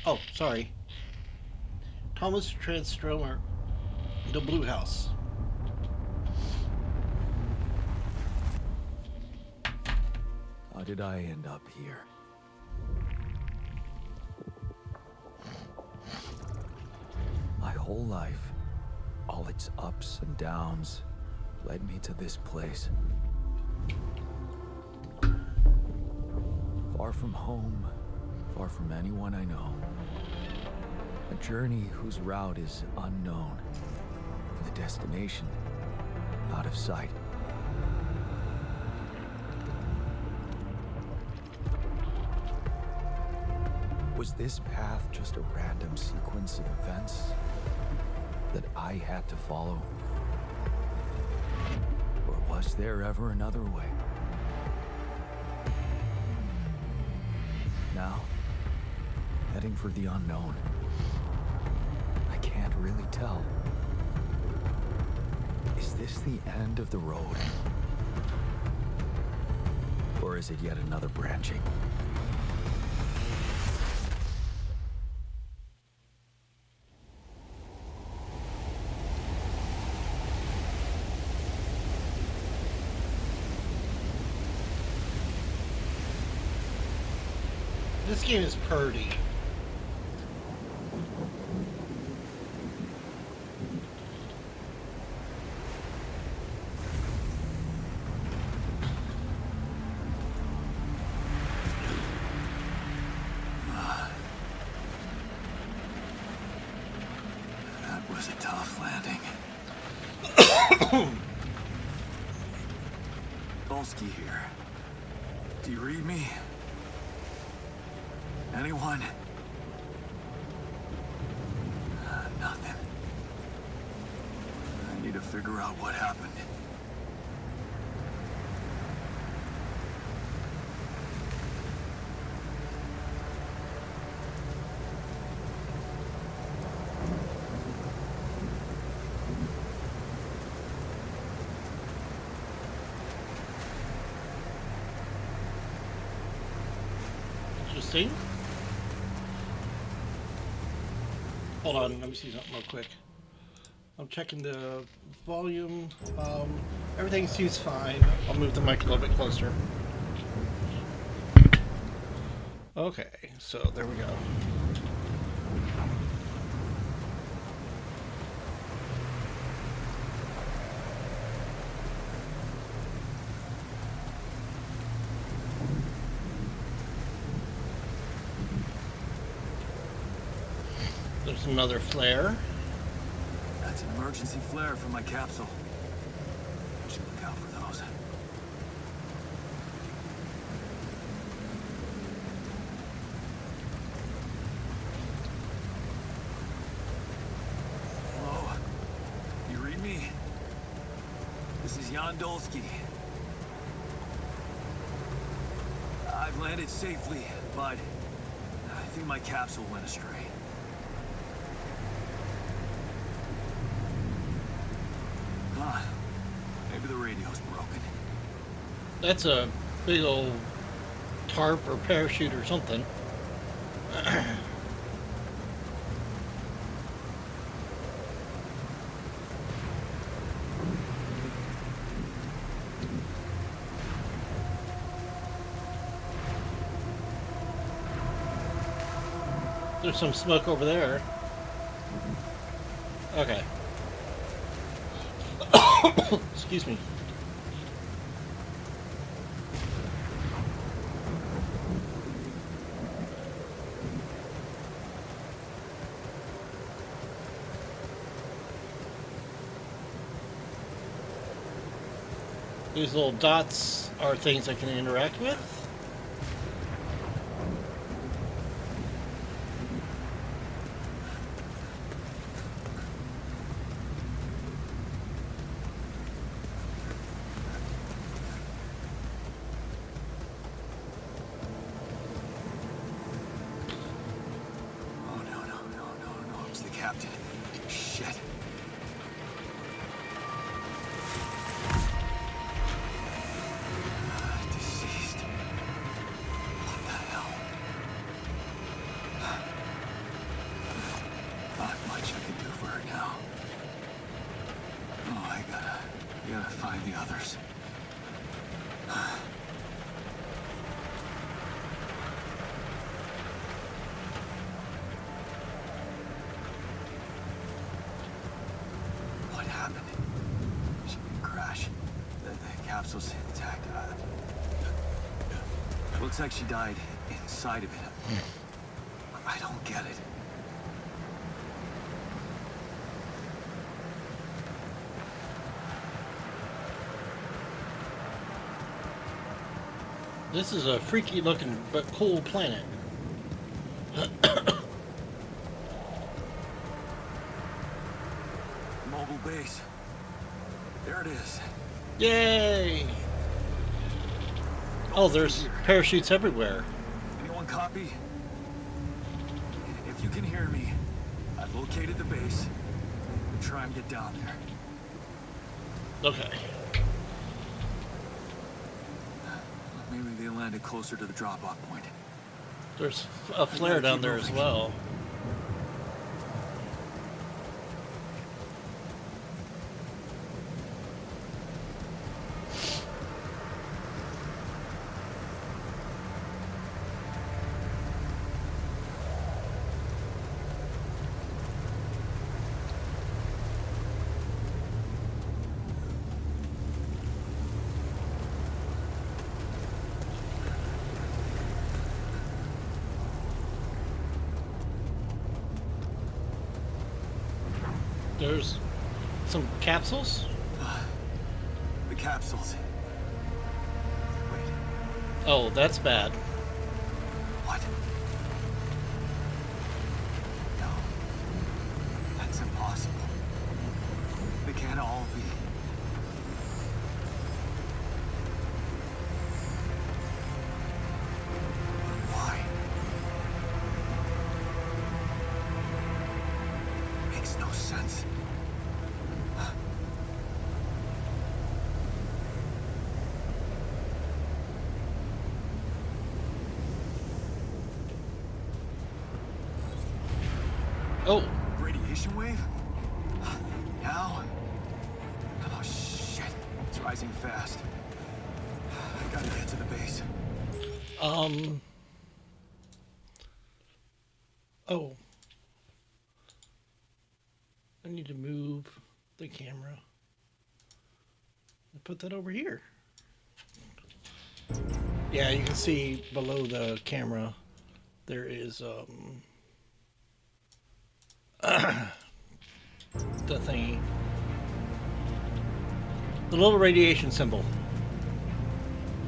Oh, sorry. Thomas Transtromer, the Blue House. How did I end up here? My whole life, all its ups and downs, led me to this place. Far from home, far from anyone I know. A journey whose route is unknown, and the destination out of sight. Was this path just a random sequence of events that I had to follow? Or was there ever another way? Now, heading for the unknown. I can't really tell. Is this the end of the road? Or is it yet another branching? This game is purdy. That was a tough landing. Dolsky here. Do you read me? Anyone? Nothing. I need to figure out what happened. Interesting. Hold on, let me see something real quick. I'm checking the volume. Everything seems fine. I'll move the mic a little bit closer. Okay, so there we go. There's another flare. That's an emergency flare from my capsule. I should look out for those. Hello? You read me? This is Jan Dolsky. I've landed safely, but I think my capsule went astray. Maybe the radio's broken. That's a big old tarp or parachute or something. There's some smoke over there. Okay. Excuse me. These little dots are things I can interact with. Captain. Shit. Deceased. What the hell? now. Oh, I gotta find the others. What happened? She didn't crash. The capsule's intact. Looks like she died inside of it. I don't get it. This is a freaky looking but cool planet. Mobile base. There it is. Yay! Oh, there's parachutes everywhere. Anyone copy? If you can hear me, I've located the base. We'll try and get down there. Okay. Maybe they landed closer to the drop-off point. There's a flare down there as well. There's some capsules? The capsules. Wait. Oh, that's bad. What? No. That's impossible. They can't all be. Why? Makes no sense. Oh, Radiation wave? Now? Oh shit. It's rising fast. I gotta get to the base. Oh. I need to move the camera. And put that over here. Yeah, you can see below the camera there is the thingy. The little radiation symbol.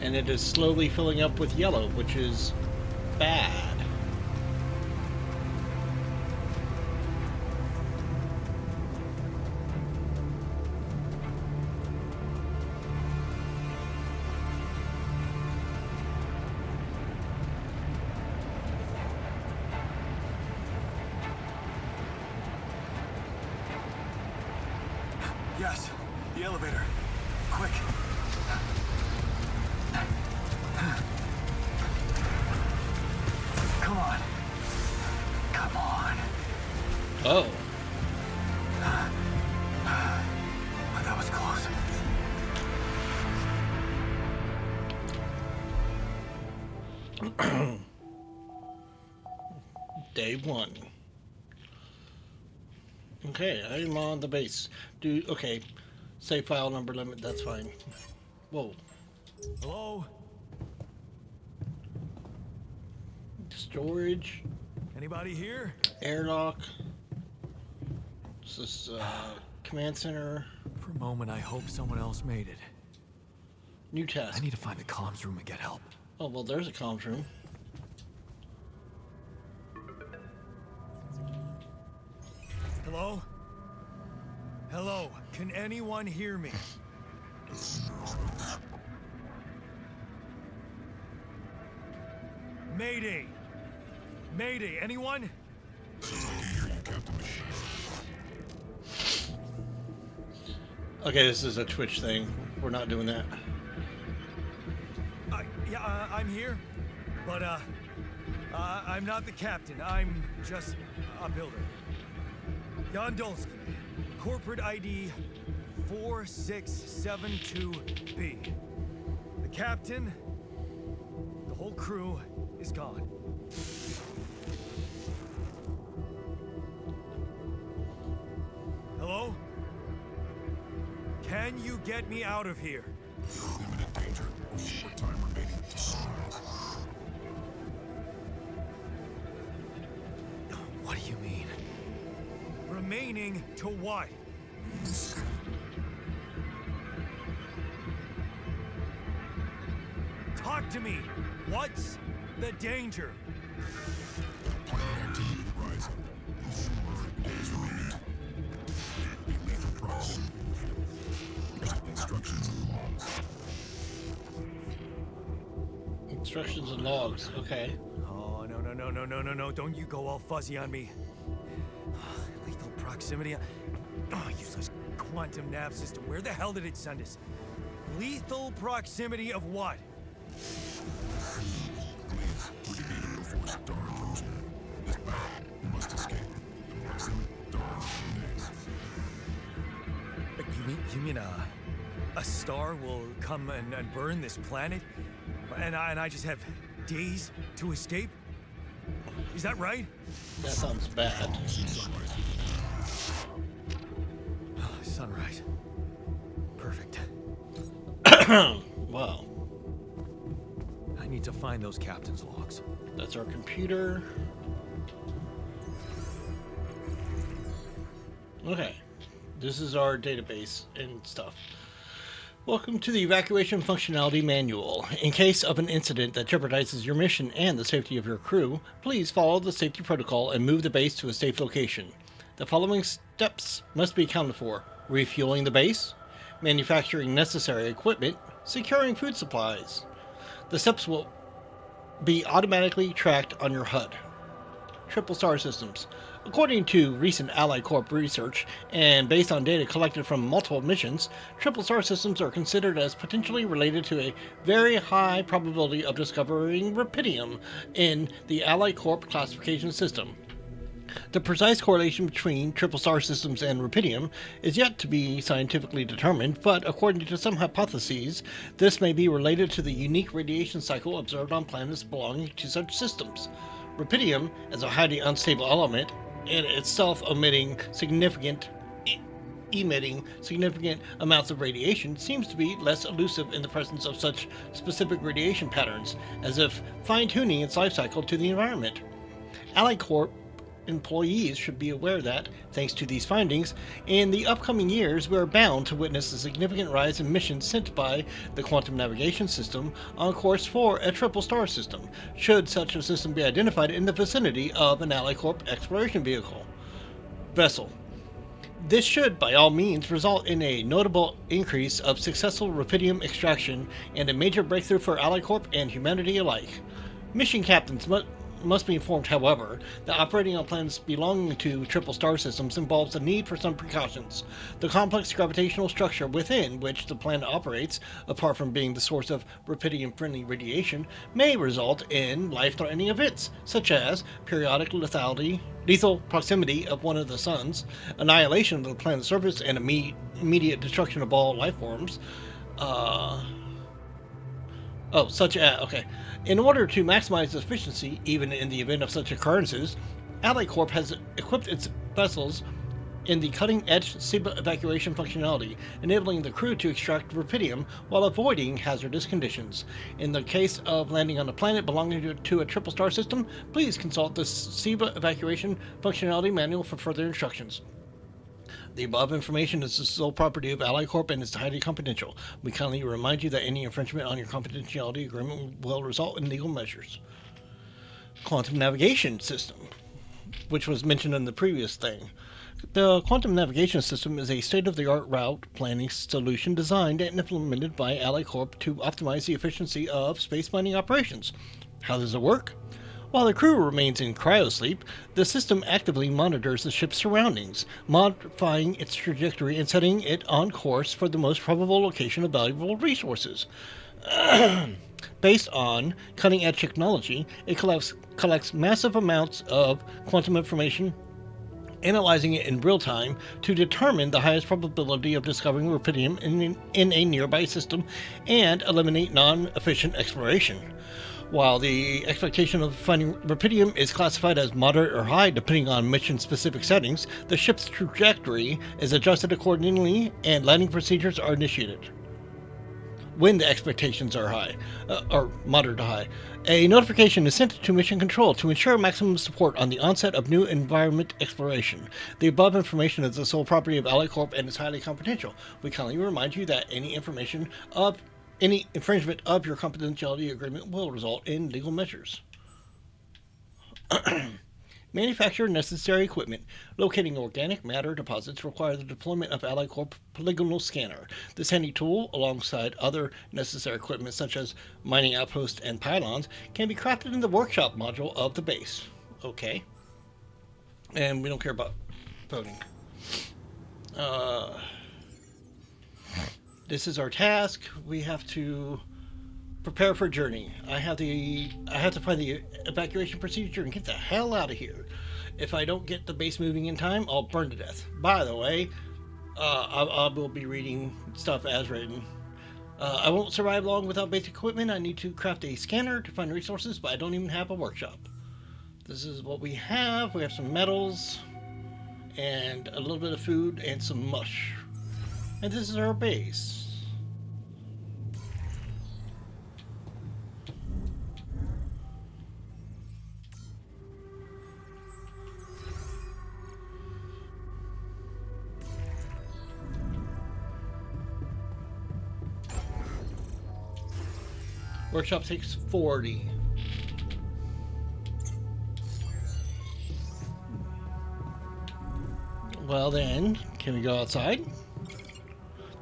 And it is slowly filling up with yellow, which is bad. Yes, the elevator. Quick. Come on. Come on. Oh. That was close. Day one. Okay, I'm on the base. Okay. Save file number limit, that's fine. Whoa. Hello? Storage. Anybody here? Airlock. This is command center. For a moment, I hope someone else made it. New task. I need to find the comms room and get help. Oh, well, there's a comms room. Hello? Hello? Can anyone hear me? Mayday! Mayday, anyone? Okay, this is a Twitch thing. We're not doing that. I'm here, but I'm not the captain. I'm just a builder. Yondolski, corporate ID 4672B. The captain, the whole crew is gone. Hello? Can you get me out of here? Imminent danger. Short time remaining to silence. What do you mean? Remaining to what? Talk to me. What's the danger? Planet activity rising. Days remaining. Be lethal proximity. Instructions and logs. Instructions and logs. Okay. Oh, no. Don't you go all fuzzy on me. Lethal proximity. Oh, useless quantum nav system. Where the hell did it send us? Lethal proximity of what? Please, we can beat him before star implosion. This battle, we must escape. Proximity, dawn, days. You mean a star will come and burn this planet? And I just have days to escape? Is that right? That sounds bad. Sunrise. Sunrise. Perfect. Wow. I need to find those captain's logs. That's our computer. Okay. This is our database and stuff. Welcome to the Evacuation Functionality Manual. In case of an incident that jeopardizes your mission and the safety of your crew, please follow the safety protocol and move the base to a safe location. The following steps must be accounted for: refueling the base, manufacturing necessary equipment, securing food supplies. The steps will be automatically tracked on your HUD. Triple star systems. According to recent Ally Corp research, and based on data collected from multiple missions, triple star systems are considered as potentially related to a very high probability of discovering rupidium in the Ally Corp classification system. The precise correlation between triple star systems and rupidium is yet to be scientifically determined, but according to some hypotheses, this may be related to the unique radiation cycle observed on planets belonging to such systems. Rupidium, as a highly unstable element, in itself emitting significant amounts of radiation, seems to be less elusive in the presence of such specific radiation patterns, as if fine-tuning its life cycle to the environment. Ally Corp employees should be aware that, thanks to these findings, in the upcoming years we are bound to witness a significant rise in missions sent by the Quantum Navigation System on course for a triple star system, should such a system be identified in the vicinity of an Ally Corp exploration vessel. This should, by all means, result in a notable increase of successful rupidium extraction and a major breakthrough for Ally Corp and humanity alike. Mission captains must be informed, however, that operating on planets belonging to triple star systems involves the need for some precautions. The complex gravitational structure within which the planet operates, apart from being the source of rupidium-friendly radiation, may result in life-threatening events, such as periodic lethal proximity of one of the suns, annihilation of the planet's surface, and immediate destruction of all life forms. In order to maximize efficiency, even in the event of such occurrences, Ally Corp has equipped its vessels in the cutting-edge SIBA evacuation functionality, enabling the crew to extract rupidium while avoiding hazardous conditions. In the case of landing on a planet belonging to a triple star system, please consult the SIBA evacuation functionality manual for further instructions. The above information is the sole property of Ally Corp and is highly confidential. We kindly remind you that any infringement on your confidentiality agreement will result in legal measures. Quantum Navigation System, which was mentioned in the previous thing. The Quantum Navigation System is a state-of-the-art route planning solution designed and implemented by Ally Corp to optimize the efficiency of space mining operations. How does it work? While the crew remains in cryosleep, the system actively monitors the ship's surroundings, modifying its trajectory and setting it on course for the most probable location of valuable resources. Based on cutting-edge technology, it collects massive amounts of quantum information analyzing it in real time to determine the highest probability of discovering rubidium in a nearby system and eliminate non-efficient exploration. While the expectation of finding rubidium is classified as moderate or high depending on mission-specific settings, the ship's trajectory is adjusted accordingly and landing procedures are initiated when the expectations are high, or moderate to high. A notification is sent to Mission Control to ensure maximum support on the onset of new environment exploration. The above information is the sole property of Allied Corp and is highly confidential. We kindly remind you that any infringement of your confidentiality agreement will result in legal measures. Manufacture necessary equipment. Locating organic matter deposits require the deployment of Allied Corp polygonal scanner. This handy tool, alongside other necessary equipment such as mining outposts and pylons, can be crafted in the workshop module of the base. Okay. And we don't care about voting. This is our task. We have to prepare for journey. I have to find the evacuation procedure and get the hell out of here. If I don't get the base moving in time, I'll burn to death. By the way, I will be reading stuff as written. I won't survive long without basic equipment. I need to craft a scanner to find resources, but I don't even have a workshop. This is what we have. We have some metals and a little bit of food and some mush. And this is our base. Workshop takes 40. Well then, can we go outside?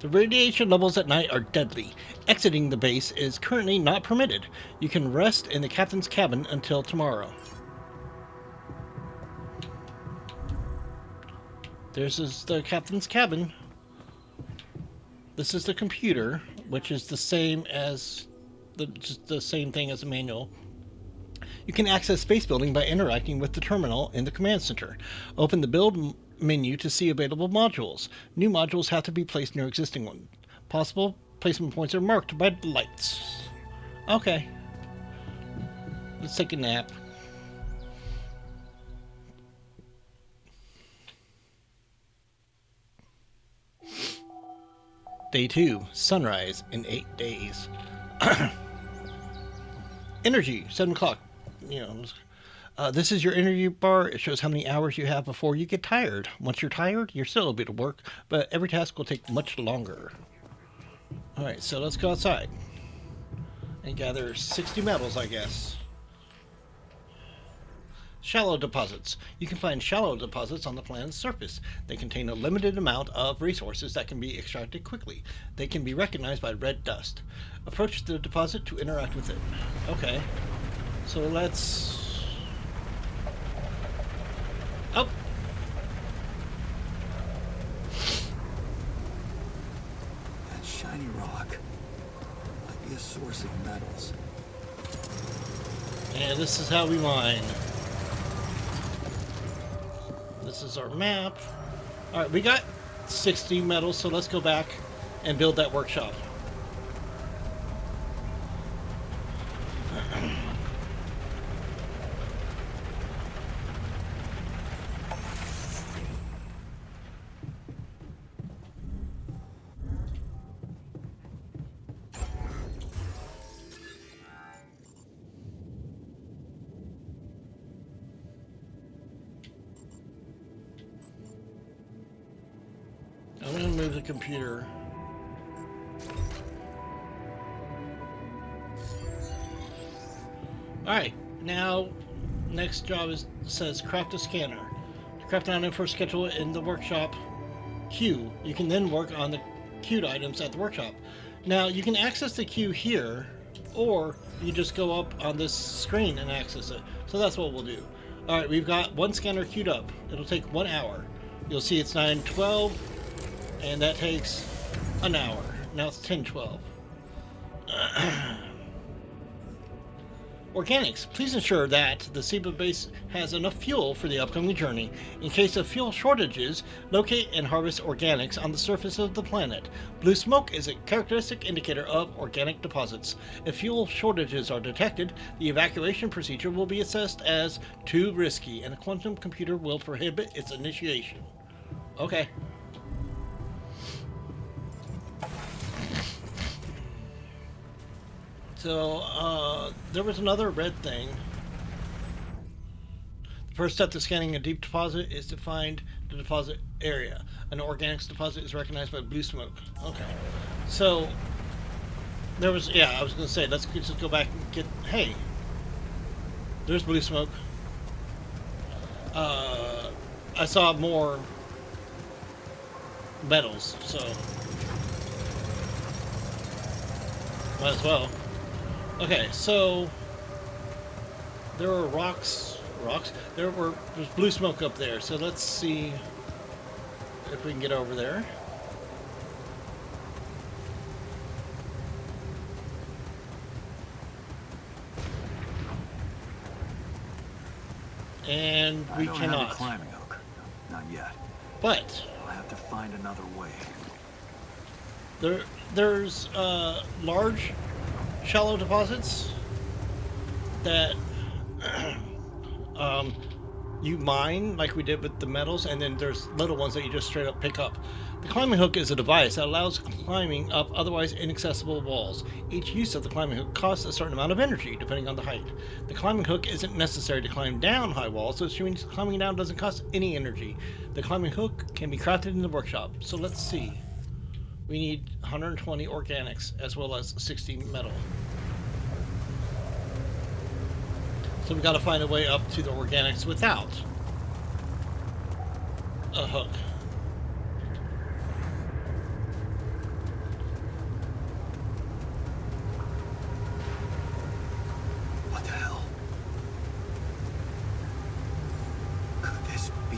The radiation levels at night are deadly. Exiting the base is currently not permitted. You can rest in the captain's cabin until tomorrow. This is the captain's cabin. This is the computer, which is the same as the same thing as the manual. You can access Space Building by interacting with the terminal in the command center. Open the build menu to see available modules. New modules have to be placed near existing ones. Possible placement points are marked by lights. Okay. Let's take a nap. Day 2. Sunrise in 8 days. Energy, 7 o'clock. This is your energy bar. It shows how many hours you have before you get tired. Once you're tired, you're still a bit of work, but every task will take much longer. Alright, so let's go outside and gather 60 metals, I guess. Shallow deposits. You can find shallow deposits on the planet's surface. They contain a limited amount of resources that can be extracted quickly. They can be recognized by red dust. Approach the deposit to interact with it. Okay. So let's... Oh! That shiny rock might be a source of metals. And this is how we mine. This is our map. Alright, we got 60 metals, so let's go back and build that workshop. I'm going to move the computer. Alright, now next job says craft a scanner. To craft an item first, schedule it in the workshop queue. You can then work on the queued items at the workshop. Now you can access the queue here, or you just go up on this screen and access it. So that's what we'll do. Alright, we've got one scanner queued up. It'll take 1 hour. You'll see it's 9:12. And that takes an hour. Now it's 10:12. Organics. Please ensure that the seabed base has enough fuel for the upcoming journey. In case of fuel shortages, locate and harvest organics on the surface of the planet. Blue smoke is a characteristic indicator of organic deposits. If fuel shortages are detected, the evacuation procedure will be assessed as too risky, and a quantum computer will prohibit its initiation. Okay. So, there was another red thing. The first step to scanning a deep deposit is to find the deposit area. An organics deposit is recognized by blue smoke. Okay. So, there was, yeah, I was going to say, let's just go back and get, hey, there's blue smoke. I saw more metals, so might as well. Okay, so there were rocks. There's blue smoke up there. So let's see if we can get over there. And we I don't cannot. have a climbing hook. Not yet. But I'll have to find another way. there's large shallow deposits that you mine like we did with the metals, and then there's little ones that you just straight up pick up. The climbing hook is a device that allows climbing up otherwise inaccessible walls. Each use of the climbing hook costs a certain amount of energy depending on the height. The climbing hook isn't necessary to climb down high walls, which means climbing down doesn't cost any energy. The climbing hook can be crafted in the workshop. So let's see. We need 120 organics as well as 60 metal. So we got to find a way up to the organics without a hook. What the hell? Could this be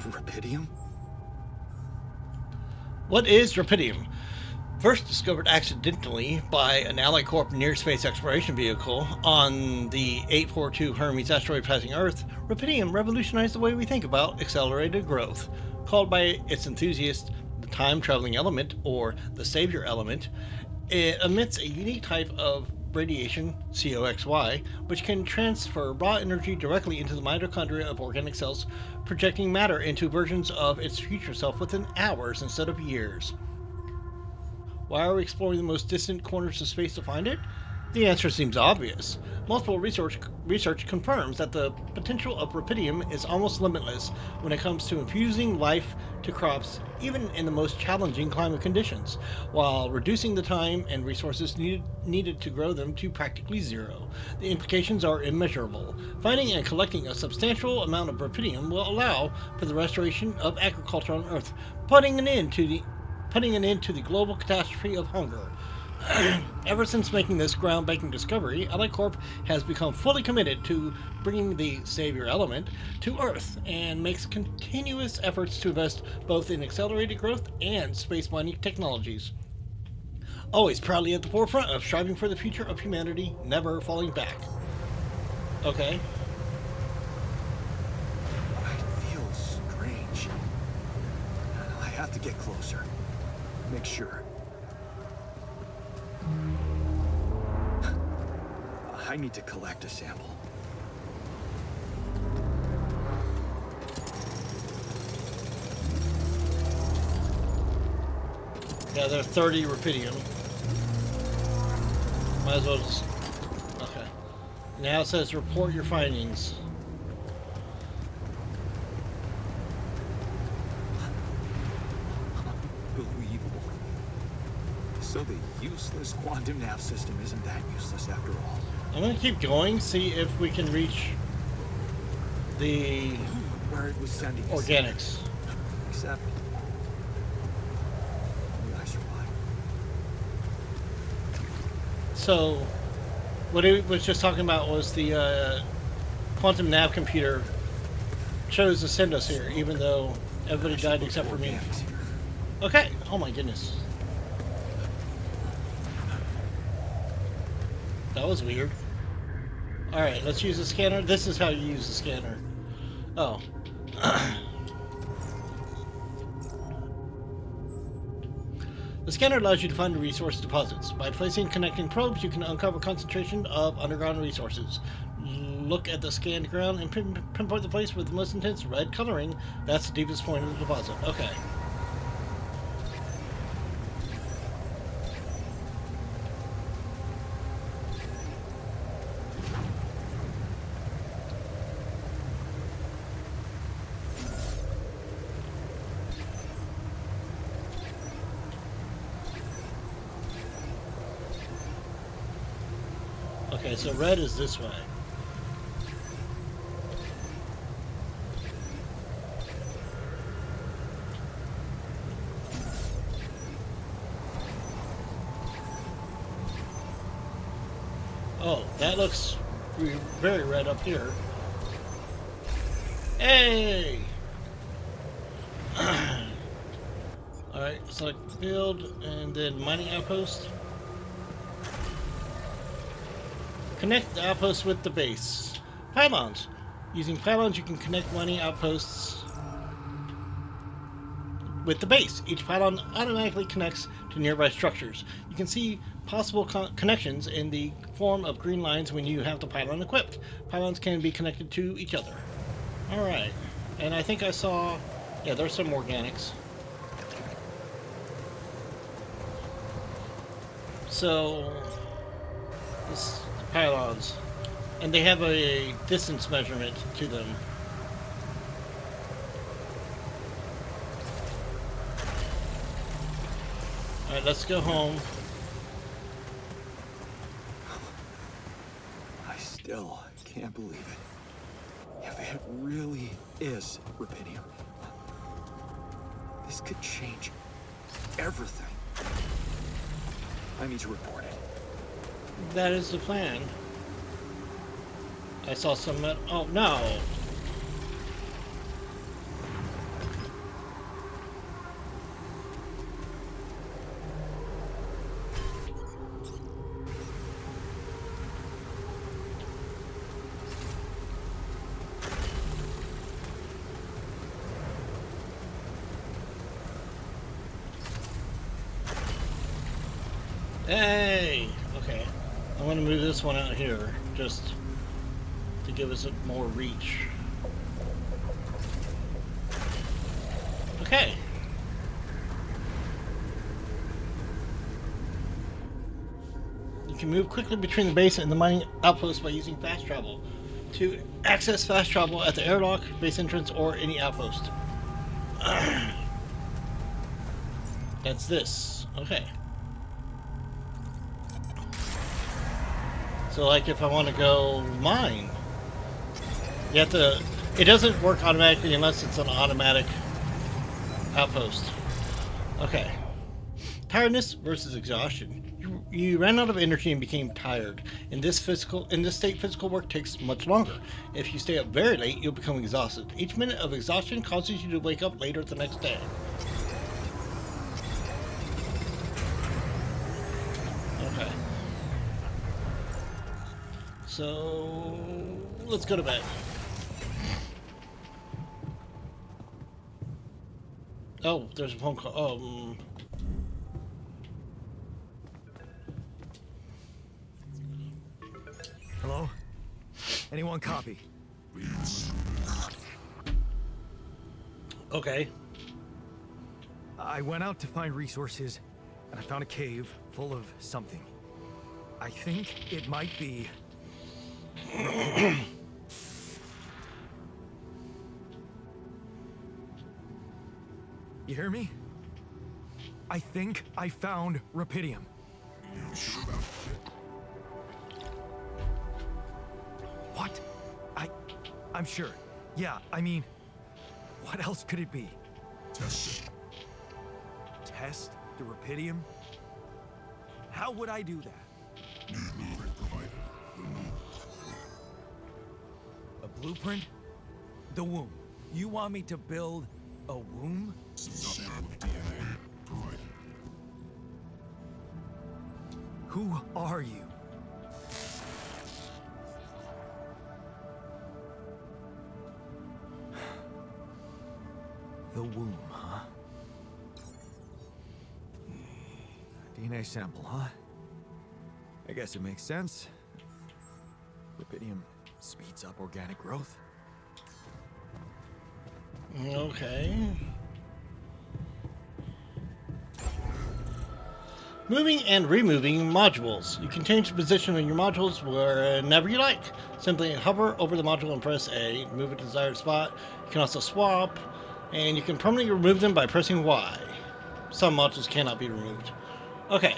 rubidium? What is rubidium? First discovered accidentally by an Allied Corp near-space exploration vehicle on the 842 Hermes asteroid passing Earth, rubidium revolutionized the way we think about accelerated growth. Called by its enthusiasts the time-traveling element, or the savior element, it emits a unique type of radiation, COXY, which can transfer raw energy directly into the mitochondria of organic cells, projecting matter into versions of its future self within hours instead of years. Why are we exploring the most distant corners of space to find it? The answer seems obvious. Multiple research confirms that the potential of rubidium is almost limitless when it comes to infusing life to crops, even in the most challenging climate conditions, while reducing the time and resources needed to grow them to practically zero. The implications are immeasurable. Finding and collecting a substantial amount of rubidium will allow for the restoration of agriculture on Earth, putting an end to the global catastrophe of hunger. Ever since making this groundbreaking discovery, Allied Corp has become fully committed to bringing the savior element to Earth and makes continuous efforts to invest both in accelerated growth and space mining technologies. Always proudly at the forefront of striving for the future of humanity, never falling back. Okay. I feel strange. I have to get closer. Make sure. I need to collect a sample. Yeah, there's 30 rubidium. Might as well just... Okay. Now it says report your findings. Unbelievable. So the useless quantum nav system isn't that useless after all. I'm gonna keep going, see if we can reach the Where it was sending us. organics. Except only I survived. So, what he was just talking about was the quantum nav computer chose to send us here, even though everybody died except for me. Organics here. Okay. Oh my goodness. That was weird. Alright, let's use the scanner. This is how you use the scanner. Oh. The scanner allows you to find the resource deposits. By placing connecting probes, you can uncover concentration of underground resources. Look at the scanned ground and pinpoint the place with the most intense red coloring. That's the deepest point of the deposit. Okay. Okay, so red is this way. Oh, that looks very red up here. Hey! Alright, select build and then mining outpost. Connect the outpost with the base. Pylons. Using pylons, you can connect mining outposts with the base. Each pylon automatically connects to nearby structures. You can see possible connections in the form of green lines when you have the pylon equipped. Pylons can be connected to each other. Alright. And I think I saw... yeah, there's some organics. So... this... pylons. And they have a distance measurement to them. Alright, let's go home. I still can't believe it. If it really is rubidium, this could change everything. I need to report it. That is the plan. I saw some metal. Oh, no! Hey! Okay. I'm going to move this one out here, just to give us more reach. Okay. You can move quickly between the base and the mining outpost by using fast travel. To access fast travel at the airlock, base entrance, or any outpost. That's this. Okay. So, like, if I want to go mine, you have to... it doesn't work automatically unless it's an automatic outpost. Okay. Tiredness versus exhaustion. You ran out of energy and became tired. In this state, physical work takes much longer. If you stay up very late, you'll become exhausted. Each minute of exhaustion causes you to wake up later the next day. Okay. So, let's go to bed. Oh, there's a phone call. Hello? Anyone copy? Okay. I went out to find resources, and I found a cave full of something. I think it might be... You hear me? I think I found rubidium. You sure about it? What? I'm sure. Yeah, I mean, what else could it be? Test it. Test the rubidium? How would I do that? New blueprint provided. The womb. A blueprint? The womb. You want me to build a womb? Some sample of DNA provided. Who are you? The womb, huh? DNA sample, huh? I guess it makes sense. Rubidium speeds up organic growth. Okay. Moving and removing modules. You can change the position of your modules whenever you like. Simply hover over the module and press A to move it to the desired spot. You can also swap, and you can permanently remove them by pressing Y. Some modules cannot be removed. Okay.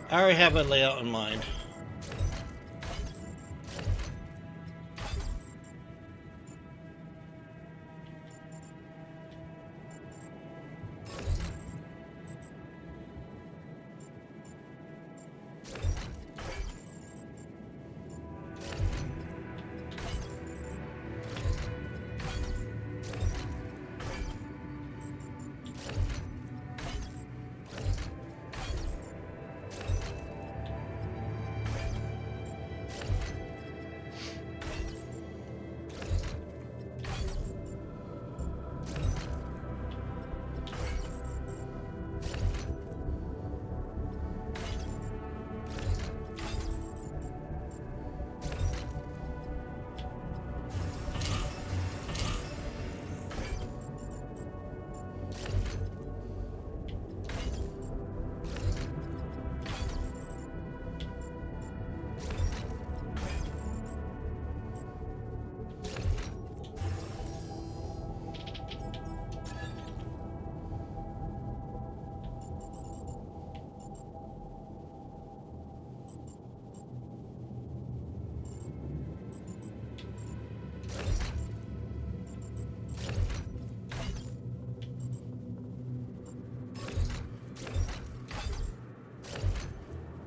I already have a layout in mind.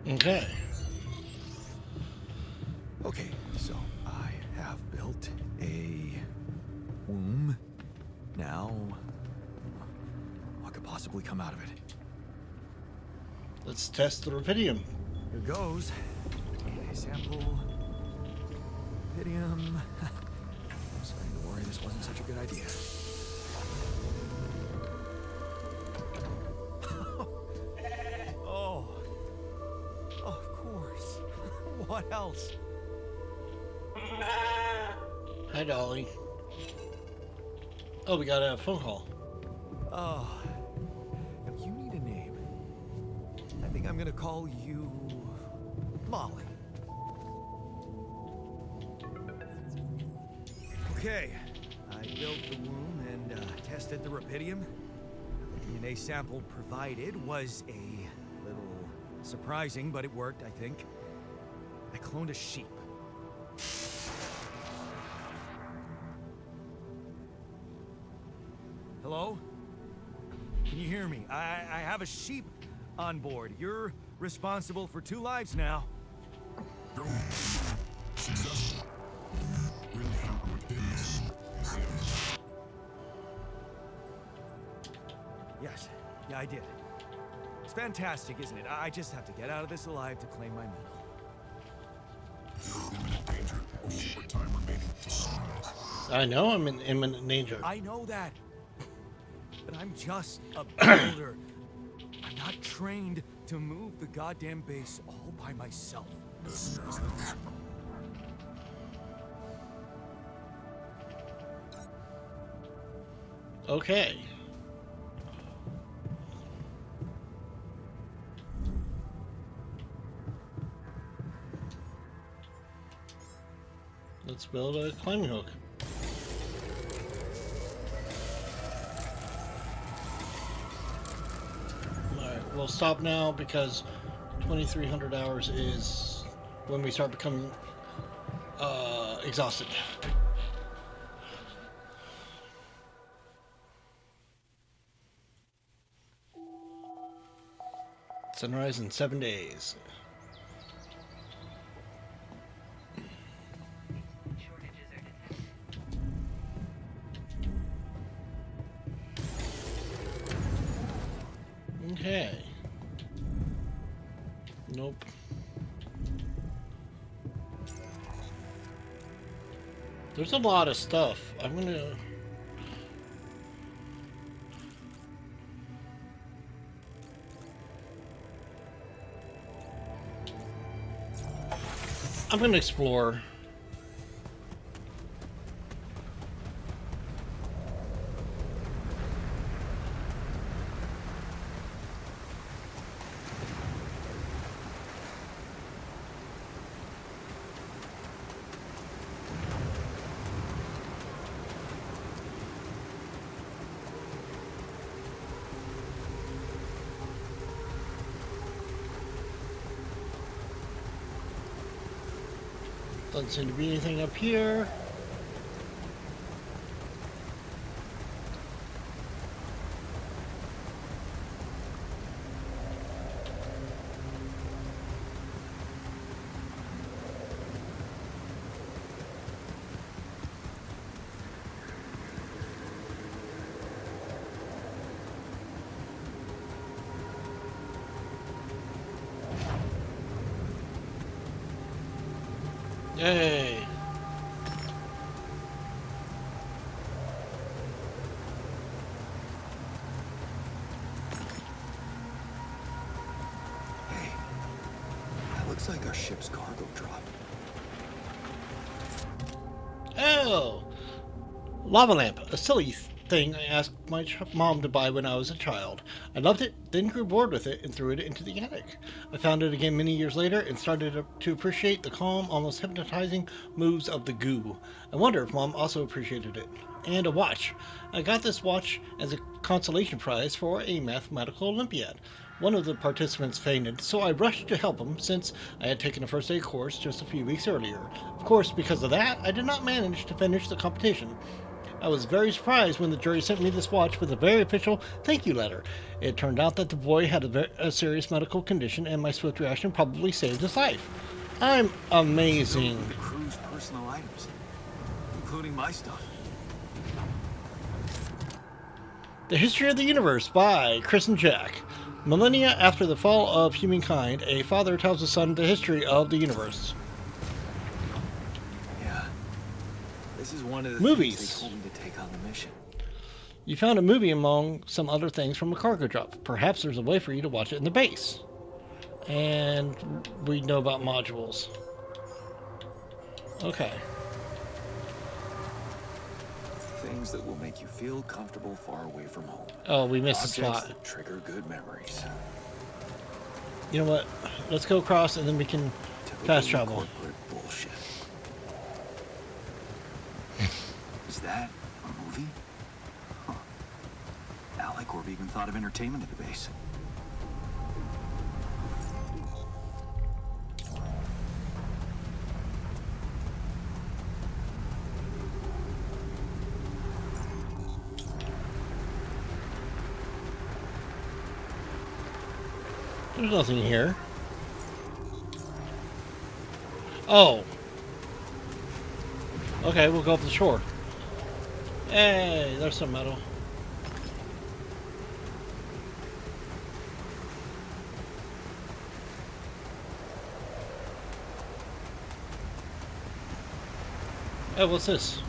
Okay. Okay, so I have built a womb. Now, what could possibly come out of it? Let's test the rubidium. Here goes. DNA sample. Rubidium. I'm starting to worry this wasn't such a good idea. Oh. Of course. What else? Hi, Dolly. Oh, we got a phone call. Oh. Now you need a name. I think I'm gonna call you Molly. Okay. I built the womb and tested the rubidium. The DNA sample provided was a little surprising, but it worked, I think. I cloned a sheep. Hello? Can you hear me? I have a sheep on board. You're responsible for 2 lives now. Go. Successful. Really found what did this. Yes. Yeah, I did. It's fantastic, isn't it? I just have to get out of this alive to claim my medal. You're in imminent danger. Only more time remaining to someone else. I know I'm in imminent danger. I know that. But I'm just a builder. I'm not trained to move the goddamn base all by myself. This is this. Okay. Let's build a climbing hook. Alright, we'll stop now because 2,300 hours is when we start becoming exhausted. Sunrise in 7 days. Okay. Nope. There's a lot of stuff. I'm gonna... explore. Doesn't seem to be anything up here. Yay. Hey, that looks like our ship's cargo drop. Oh! Lava lamp. A silly thing I asked my mom to buy when I was a child. I loved it, then grew bored with it and threw it into the attic. I found it again many years later and started to appreciate the calm, almost hypnotizing moves of the goo. I wonder if Mom also appreciated it. And a watch. I got this watch as a consolation prize for a mathematical Olympiad. One of the participants fainted, so I rushed to help him since I had taken a first aid course just a few weeks earlier. Of course, because of that, I did not manage to finish the competition. I was very surprised when the jury sent me this watch with a very official thank you letter. It turned out that the boy had a serious medical condition, and my swift reaction probably saved his life. I'm amazing. The crew's personal items, including my stuff. The History of the Universe by Chris and Jack. Millennia after the fall of humankind, a father tells his son the history of the universe. Yeah. This is one of the Movies. things they told me to take on the mission. You found a movie among some other things from a cargo drop. Perhaps there's a way for you to watch it in the base. And we know about modules. Okay. Things that will make you feel comfortable far away from home. Oh, we missed a Objects spot. that trigger good memories. You know what? Let's go across and then we can Typical fast travel. corporate bullshit. Is that a movie? Huh. Alicorp even thought of entertainment at the base. There's nothing here. Oh. Okay, we'll go up the shore. Hey, there's some metal. Oh, what's this?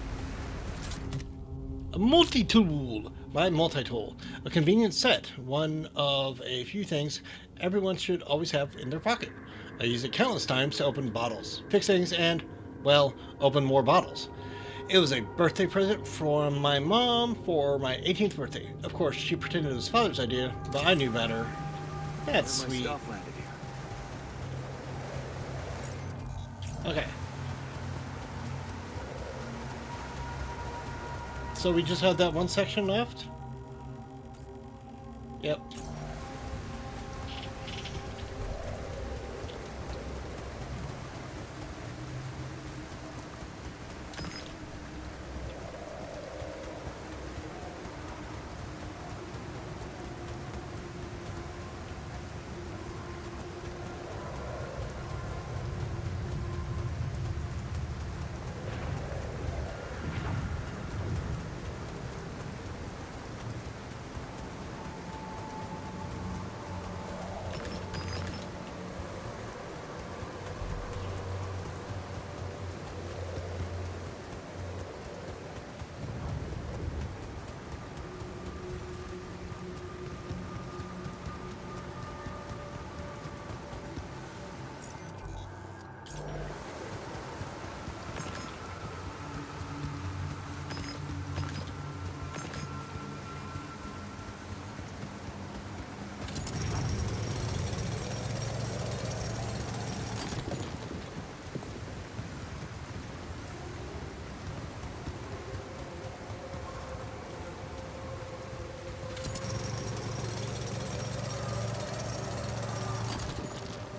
A multi-tool. My multi-tool. A convenient set. One of a few things everyone should always have in their pocket. I use it countless times to open bottles, fix things, and, well, open more bottles. It was a birthday present from my mom for my 18th birthday. Of course, she pretended it was Father's idea, but I knew better. That's Where my sweet. stuff landed here. Okay. So we just have that one section left? Yep.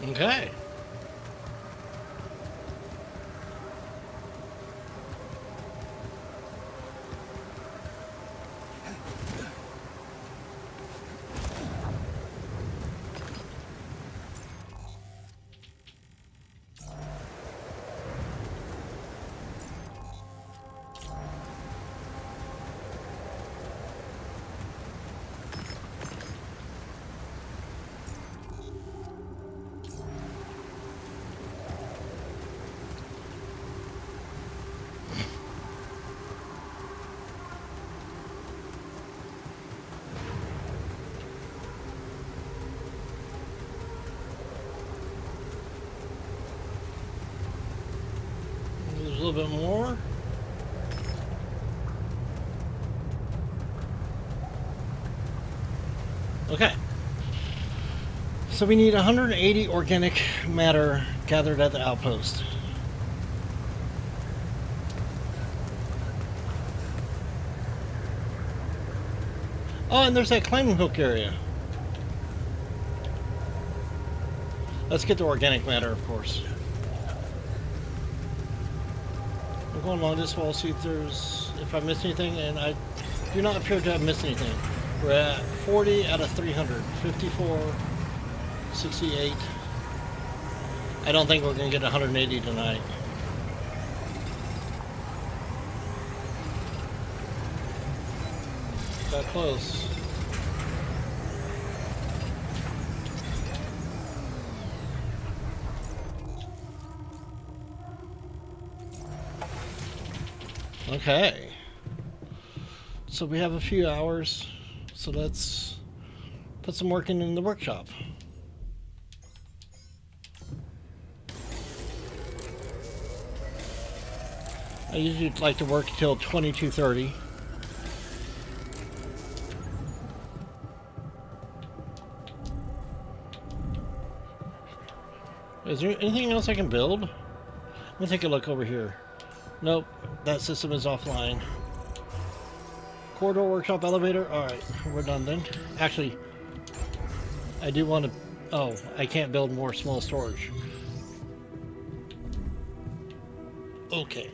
Okay. There's a little bit more. Okay. So we need 180 organic matter gathered at the outpost. Oh, and there's that climbing hook area. Let's get the organic matter, of course. I'm going along this wall, see if I missed anything, and I do not appear to have missed anything. We're at 40 out of 300, 54, 68. I don't think we're going to get 180 tonight. Got close. Okay. So we have a few hours. So let's put some work in the workshop. I usually like to work till 22:30. Is there anything else I can build? Let me take a look over here. Nope, that system is offline. Corridor, workshop, elevator. Alright, we're done then. Actually, I do want to... Oh, I can't build more small storage. Okay.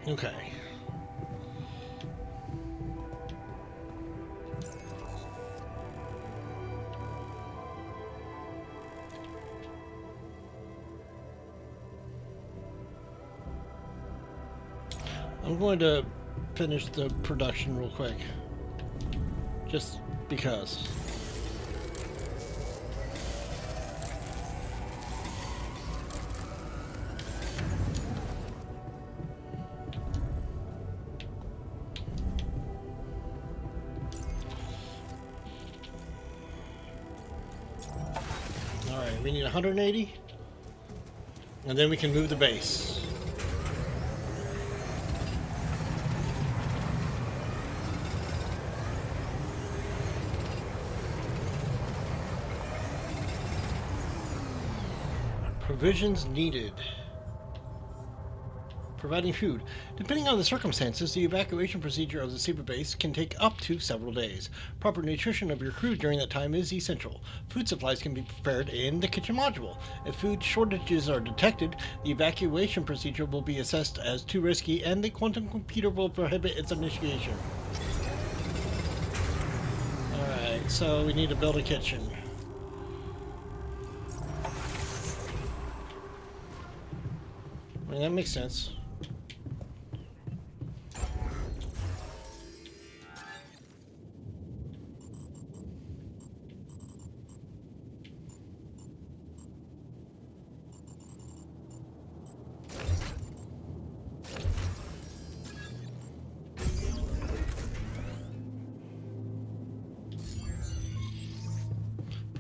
Okay. I'm going to finish the production real quick. Just because. Alright, we need 180. And then we can move the base. Provisions needed. Providing food. Depending on the circumstances, the evacuation procedure of the Saber base can take up to several days. Proper nutrition of your crew during that time is essential. Food supplies can be prepared in the kitchen module. If food shortages are detected, the evacuation procedure will be assessed as too risky and the quantum computer will prohibit its initiation. Alright, so we need to build a kitchen. I mean, that makes sense.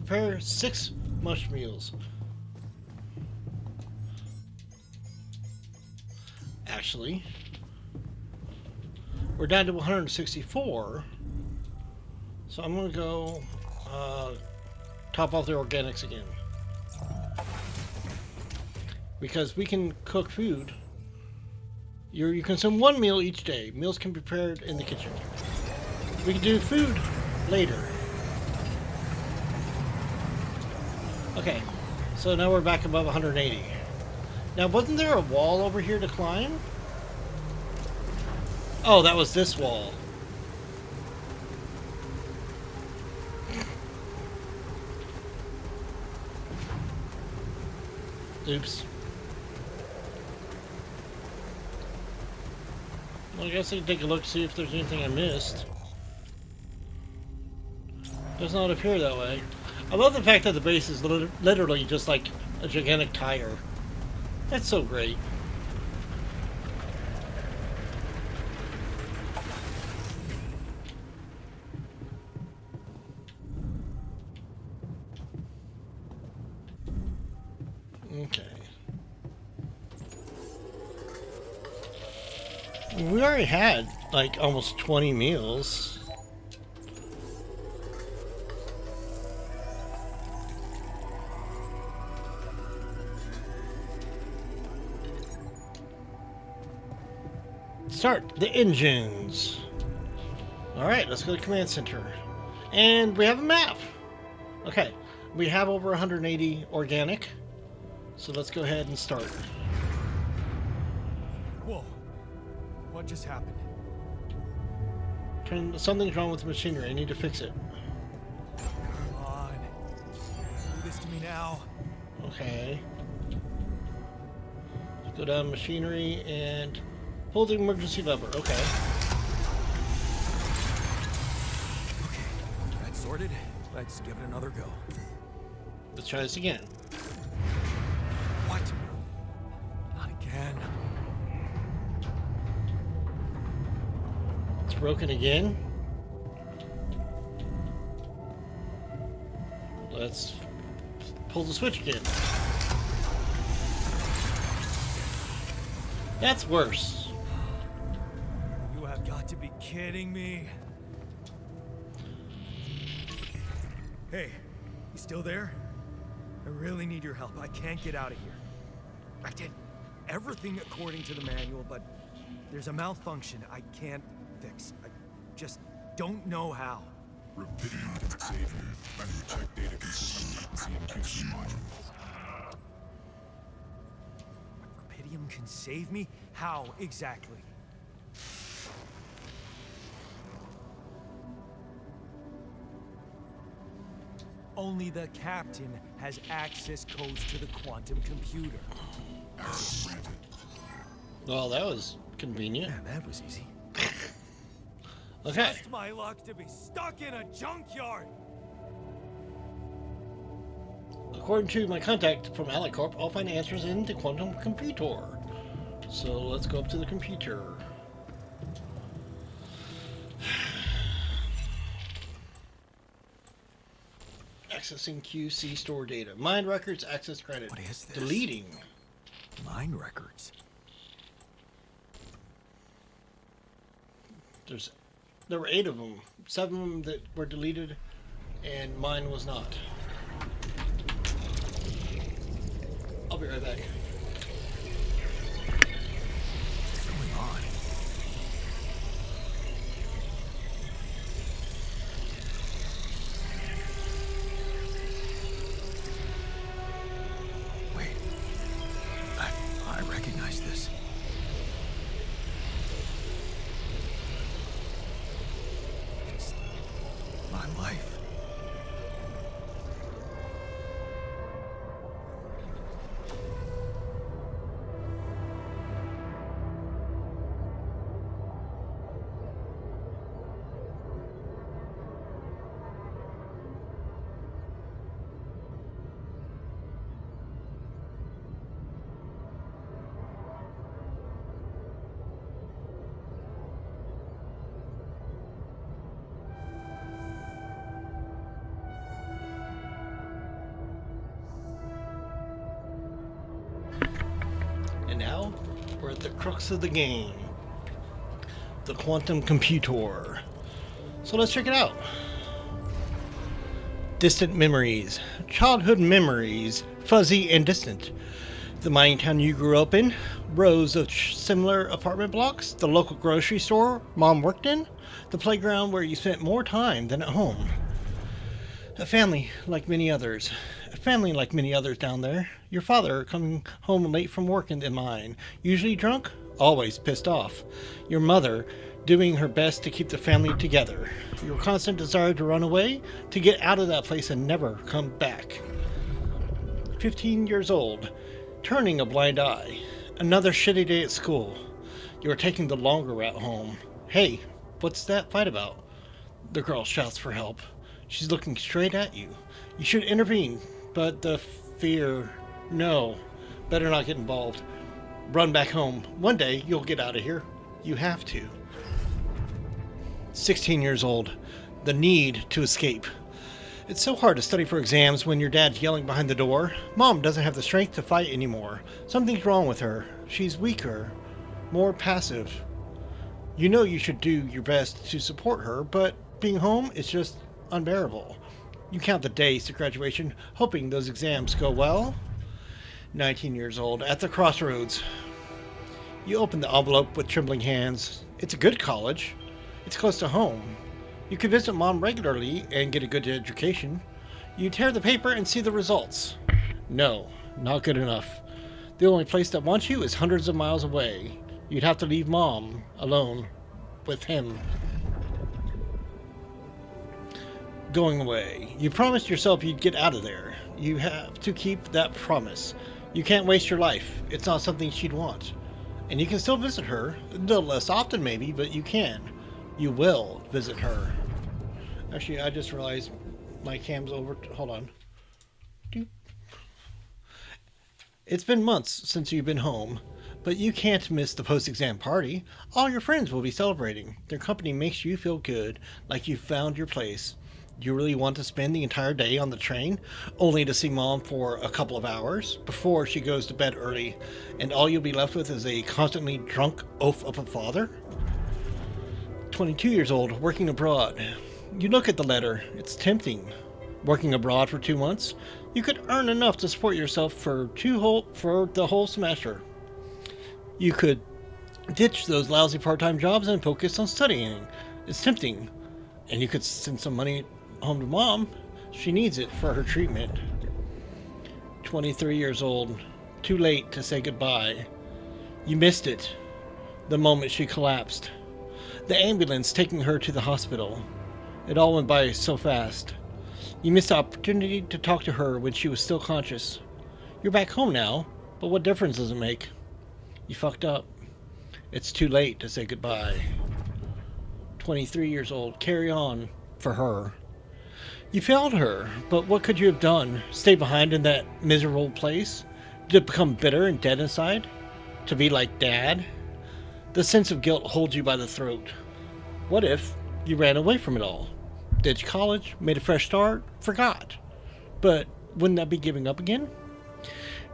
Prepare 6 mush meals. Actually, we're down to 164, so I'm going to go top off the organics again. because we can cook food. You consume one meal each day. Meals can be prepared in the kitchen. We can do food later. Okay, so now we're back above 180. Now, wasn't there a wall over here to climb? Oh, that was this wall. Oops. Well, I guess I can take a look, see if there's anything I missed. Does not appear that way. I love the fact that the base is literally just like a gigantic tire. That's so great. Okay. We already had like almost 20 meals. Start the engines. Alright, let's go to command center. And we have a map. Okay, we have over 180 organic. So let's go ahead and start. Whoa. What just happened? Something's wrong with the machinery. I need to fix it. Come on. Do this to me now. Okay. Let's go down machinery and pull the emergency lever. Okay. Okay, that's sorted. Let's give it another go. Let's try this again. What? Not again. It's broken again. Let's pull the switch again. That's worse. You have got to be kidding me. Hey, you still there? I really need your help. I can't get out of here. I did everything according to the manual, but there's a malfunction I can't fix. I just don't know how. Rapidium can save you. And you check data consistency and QC modules. Rapidium can save me? How exactly? Only the captain has access codes to the quantum computer. Access granted. Well, that was convenient. Man, that was easy. Okay. Just my luck to be stuck in a junkyard. According to my contact from Allied Corp, I'll find answers in the quantum computer. So let's go up to the computer. Accessing QC store data. Mine records access granted. What is this? Deleting. Mine records. There were 8 of them. 7 of them that were deleted, and mine was not. I'll be right back. What's going on? Wait. I recognize this. It's my life. And now, we're at the crux of the game. The quantum computer. So let's check it out. Distant memories. Childhood memories, fuzzy and distant. The mining town you grew up in, rows of similar apartment blocks, the local grocery store Mom worked in, the playground where you spent more time than at home. A family like many others. A family like many others down there. Your father coming home late from work in mine. Usually drunk, always pissed off. Your mother doing her best to keep the family together. Your constant desire to run away, to get out of that place and never come back. 15 years old, turning a blind eye. Another shitty day at school. You're taking the longer route home. Hey, what's that fight about? The girl shouts for help. She's looking straight at you. You should intervene, but the fear... No, better not get involved. Run back home. One day, you'll get out of here. You have to. 16 years old. The need to escape. It's so hard to study for exams when your dad's yelling behind the door. Mom doesn't have the strength to fight anymore. Something's wrong with her. She's weaker, more passive. You know you should do your best to support her, but being home is just unbearable. You count the days to graduation, hoping those exams go well. 19 years old, at the crossroads. You open the envelope with trembling hands. It's a good college. It's close to home. You could visit Mom regularly and get a good education. You tear the paper and see the results. No, not good enough. The only place that wants you is hundreds of miles away. You'd have to leave Mom alone with him. Going away. You promised yourself you'd get out of there. You have to keep that promise. You can't waste your life. It's not something she'd want. And you can still visit her. A little less often maybe, but you can. You will visit her. Actually, I just realized my cam's over. Hold on. It's been months since you've been home, but you can't miss the post-exam party. All your friends will be celebrating. Their company makes you feel good, like you found your place. You really want to spend the entire day on the train, only to see Mom for a couple of hours before she goes to bed early, and all you'll be left with is a constantly drunk oaf of a father? 22 years old, working abroad. You look at the letter. It's tempting. Working abroad for 2 months, you could earn enough to support yourself for the whole semester. You could ditch those lousy part-time jobs and focus on studying. It's tempting. And you could send some money home to Mom. She needs it for her treatment. 23 years old. Too late to say goodbye. You missed it. The moment she collapsed. The ambulance taking her to the hospital. It all went by so fast. You missed the opportunity to talk to her when she was still conscious. You're back home now, but what difference does it make? You fucked up. It's too late to say goodbye. 23 years old. Carry on for her. You failed her, but what could you have done? Stay behind in that miserable place? To become bitter and dead inside? To be like Dad? The sense of guilt holds you by the throat. What if you ran away from it all? Ditched college, made a fresh start, forgot. But wouldn't that be giving up again?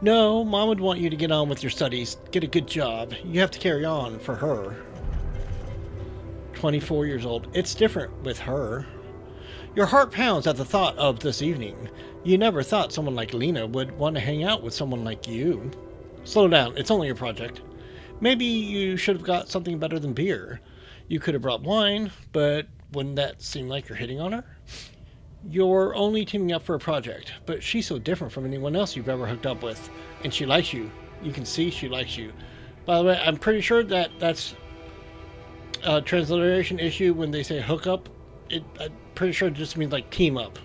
No, Mom would want you to get on with your studies, get a good job. You have to carry on for her. 24 years old. It's different with her. Your heart pounds at the thought of this evening. You never thought someone like Lena would want to hang out with someone like you. Slow down, it's only a project. Maybe you should have got something better than beer. You could have brought wine, but wouldn't that seem like you're hitting on her? You're only teaming up for a project, but she's so different from anyone else you've ever hooked up with, and she likes you. You can see she likes you. By the way, I'm pretty sure that that's a transliteration issue when they say hook up. I'm pretty sure it just means like team up.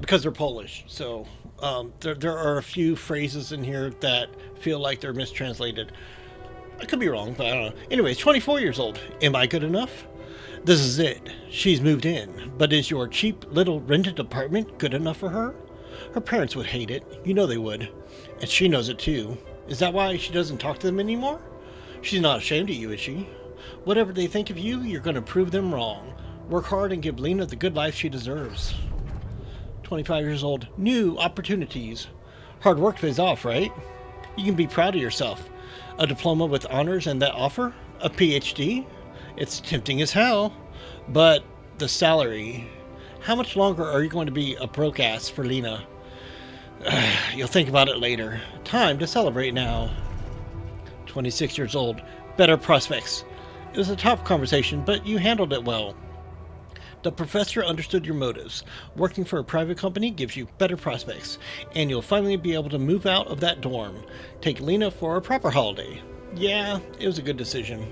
Because they're Polish, so there are a few phrases in here that feel like they're mistranslated. I could be wrong, but I don't know. Anyways, 24 years old. Am I good enough? This is it. She's moved in. But is your cheap little rented apartment good enough for her? Her parents would hate it. You know they would. And she knows it too. Is that why she doesn't talk to them anymore? She's not ashamed of you, is she? Whatever they think of you, you're going to prove them wrong. Work hard and give Lena the good life she deserves. 25 years old. New opportunities. Hard work pays off, right? You can be proud of yourself. A diploma with honors and that offer? A PhD? It's tempting as hell. But the salary. How much longer are you going to be a broke ass for Lena? You'll think about it later. Time to celebrate now. 26 years old. Better prospects. It was a tough conversation, but you handled it well. The professor understood your motives. Working for a private company gives you better prospects, and you'll finally be able to move out of that dorm. Take Lena for a proper holiday. Yeah, it was a good decision.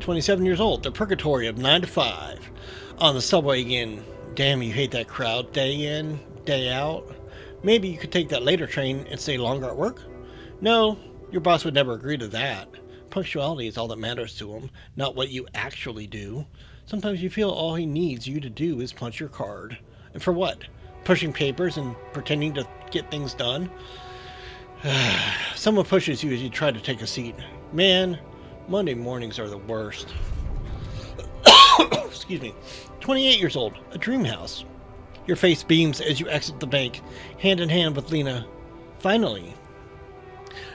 27 years old. The purgatory of 9 to 5. On the subway again. Damn, you hate that crowd. Day in, day out. Maybe you could take that later train and stay longer at work? No, your boss would never agree to that. Punctuality is all that matters to him, not what you actually do. Sometimes you feel all he needs you to do is punch your card. And for what? Pushing papers and pretending to get things done? Someone pushes you as you try to take a seat. Man, Monday mornings are the worst. Excuse me. 28 years old. A dream house. Your face beams as you exit the bank, hand in hand with Lena. Finally.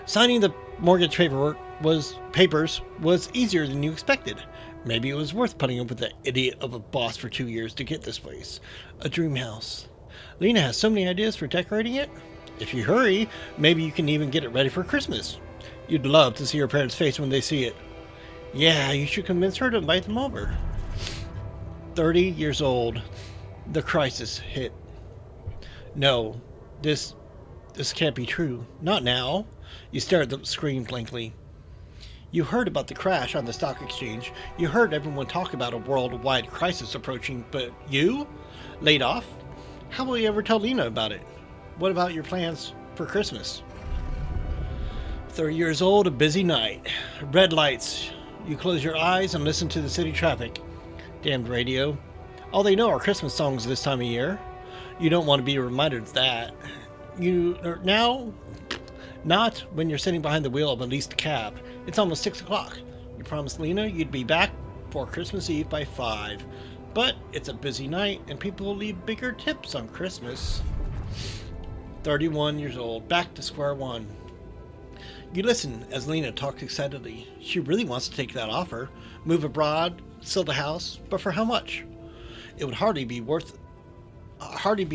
Signing the mortgage papers was easier than you expected. Maybe it was worth putting up with that idiot of a boss for 2 years to get this place. A dream house. Lena has so many ideas for decorating it. If you hurry, maybe you can even get it ready for Christmas. You'd love to see your parents' face when they see it. Yeah, you should convince her to invite them over. 30 years old. The crisis hit. No, this can't be true. Not now. You stare at the screen blankly. You heard about the crash on the stock exchange. You heard everyone talk about a worldwide crisis approaching, but you? Laid off? How will you ever tell Lena about it? What about your plans for Christmas? 30 years old, a busy night. Red lights. You close your eyes and listen to the city traffic. Damned radio. All they know are Christmas songs this time of year. You don't want to be reminded of that. Not when you're sitting behind the wheel of a leased cab. It's almost 6 o'clock. You promised Lena you'd be back for Christmas Eve by 5. But it's a busy night, and people will leave bigger tips on Christmas. 31 years old, back to square one. You listen as Lena talks excitedly. She really wants to take that offer. Move abroad, sell the house, but for how much? It would hardly be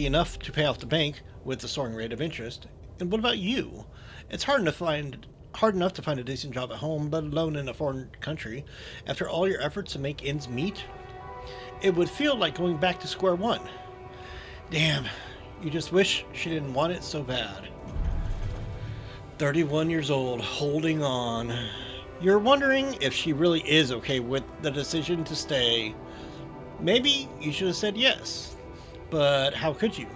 enough to pay off the bank with the soaring rate of interest. And what about you? It's hard enough to find a decent job at home, let alone in a foreign country. After all your efforts to make ends meet, it would feel like going back to square one. Damn, you just wish she didn't want it so bad. 31 years old, holding on. You're wondering if she really is okay with the decision to stay. Maybe you should have said yes, but how could you?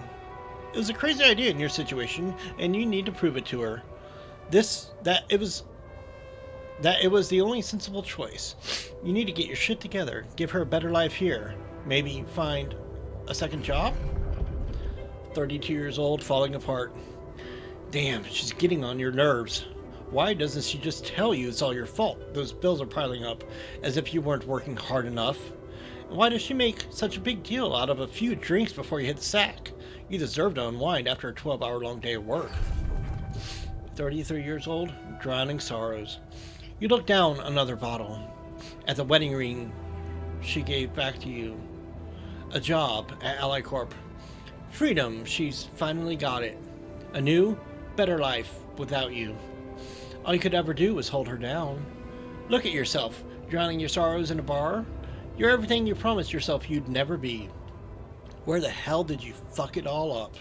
It was a crazy idea in your situation, and you need to prove it to her. It was the only sensible choice. You need to get your shit together, give her a better life here, maybe find a second job? 32 years old, falling apart. Damn, she's getting on your nerves. Why doesn't she just tell you it's all your fault? Those bills are piling up, as if you weren't working hard enough. And why does she make such a big deal out of a few drinks before you hit the sack? You deserve to unwind after a 12-hour-long day of work. 33 years old, drowning sorrows. You look down another bottle. At the wedding ring she gave back to you. A job at Ally Corp. Freedom, she's finally got it. A new, better life without you. All you could ever do was hold her down. Look at yourself, drowning your sorrows in a bar. You're everything you promised yourself you'd never be. Where the hell did you fuck it all up?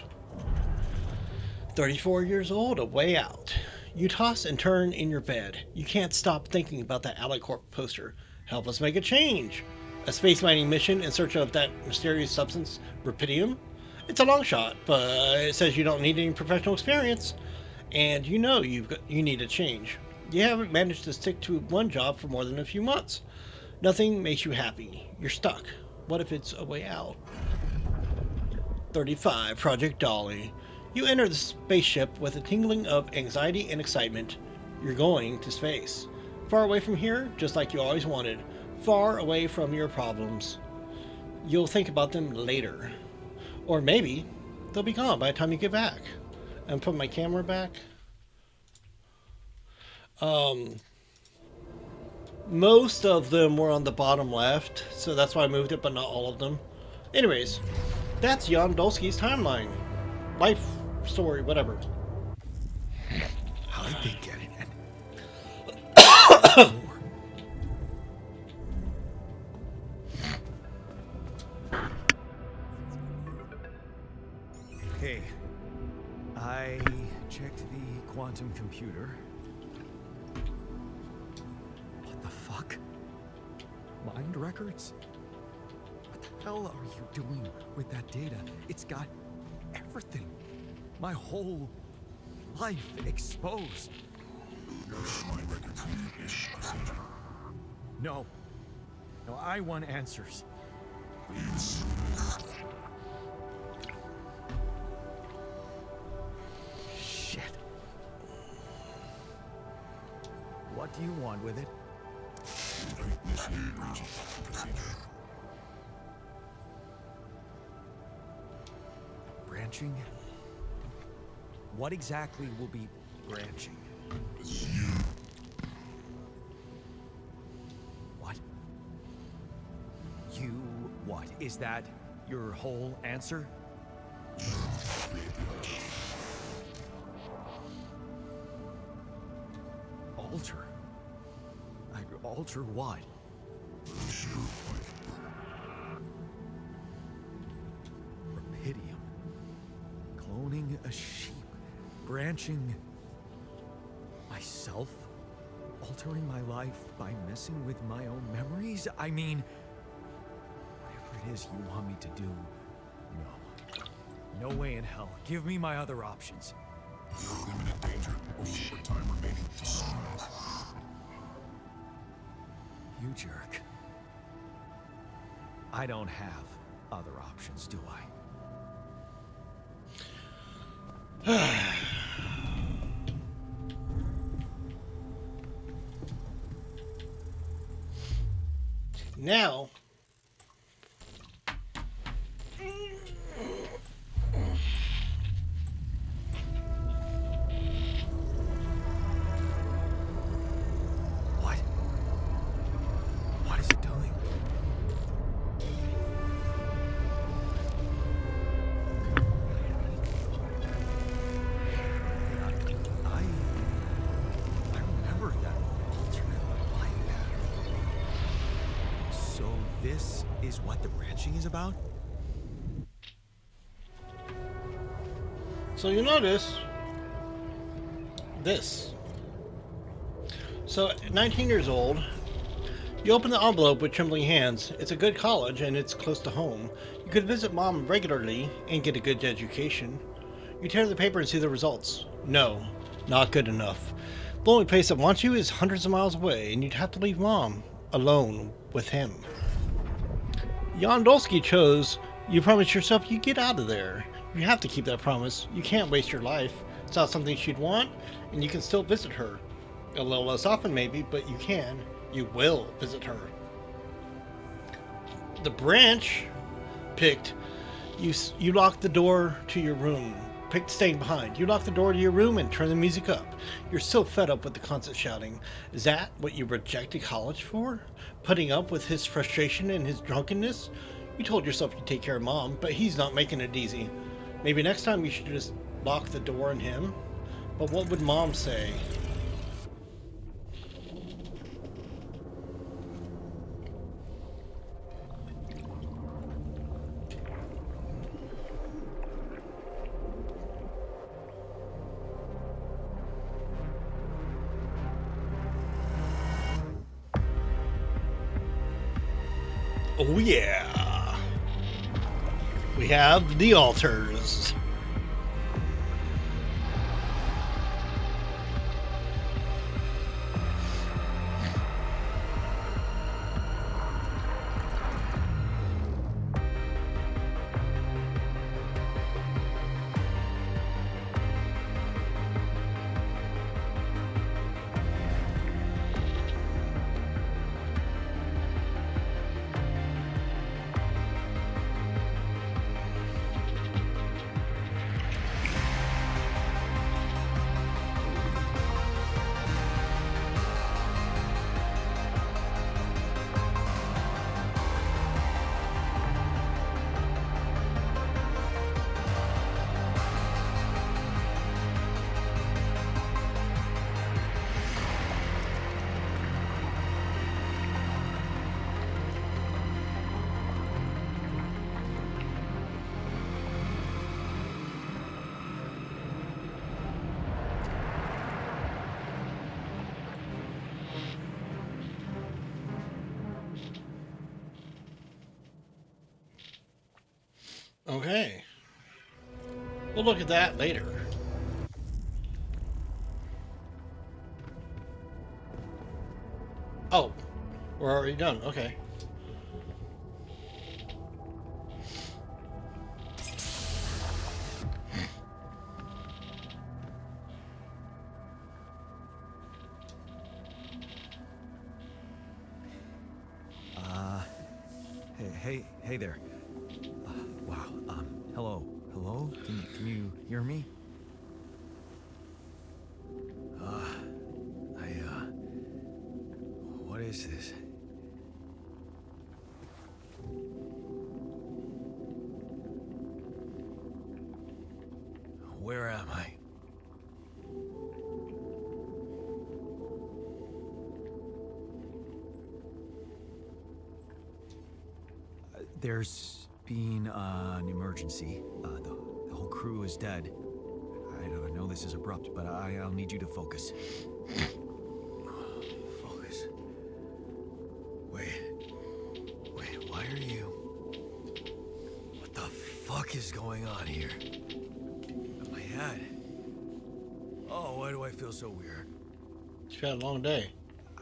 34 years old, a way out. You toss and turn in your bed. You can't stop thinking about that Ally Corp poster. Help us make a change. A space mining mission in search of that mysterious substance, rubidium? It's a long shot, but it says you don't need any professional experience. And you know you need a change. You haven't managed to stick to one job for more than a few months. Nothing makes you happy. You're stuck. What if it's a way out? 35, Project Dolly. You enter the spaceship with a tingling of anxiety and excitement. You're going to space. Far away from here, just like you always wanted. Far away from your problems. You'll think about them later. Or maybe they'll be gone by the time you get back. And put my camera back. Most of them were on the bottom left, so that's why I moved it, but not all of them. Anyways, that's Jan Dolsky's timeline. Life story, whatever. How did they get it? And hey, I checked the quantum computer. What the fuck? Mind records? What the hell are you doing with that data? It's got everything. My whole life exposed. Mind records is procedure. No. No, I want answers. Shit. What do you want with it? Initiate branching procedure. Branching? What exactly will be branching? What? You what? Is that your whole answer? Alter? Alter what? Rapidium. Cloning a sheep. Branching myself? Altering my life by messing with my own memories? I mean, whatever it is you want me to do, no. No way in hell. Give me my other options. Limited danger. Short time remaining to sunrise. You jerk. I don't have other options, do I? Now, What? What is it doing? I remember that alternate life pattern. So this is what the branching is about? so you notice this. So, 19 years old, you open the envelope with trembling hands. It's a good college and it's close to home. You could visit mom regularly and get a good education. You tear the paper and see the results. No, not good enough. The only place that wants you is hundreds of miles away, and you'd have to leave mom alone with him. Jan Dolsky chose, you promised yourself you'd get out of there. You have to keep that promise. You can't waste your life. It's not something she'd want, and you can still visit her. A little less often maybe, but you can. You will visit her. The branch picked, you locked the door to your room. Picked staying behind. You lock the door to your room and turn the music up. You're so fed up with the constant shouting. Is that what you rejected college for? Putting up with his frustration and his drunkenness? You told yourself you'd take care of mom, but he's not making it easy. Maybe next time you should just lock the door on him? But what would mom say? Oh yeah! We have the Alters. Okay. We'll look at that later. Oh, we're already done. Okay. Hey there. Wow. Hello. Hello? Can you hear me? What is this? Where am I? There's been an emergency. The whole crew is dead. I know this is abrupt, but I'll need you to focus. Focus. Wait, why are you... What the fuck is going on here? My head. Oh, why do I feel so weird? You've had a long day.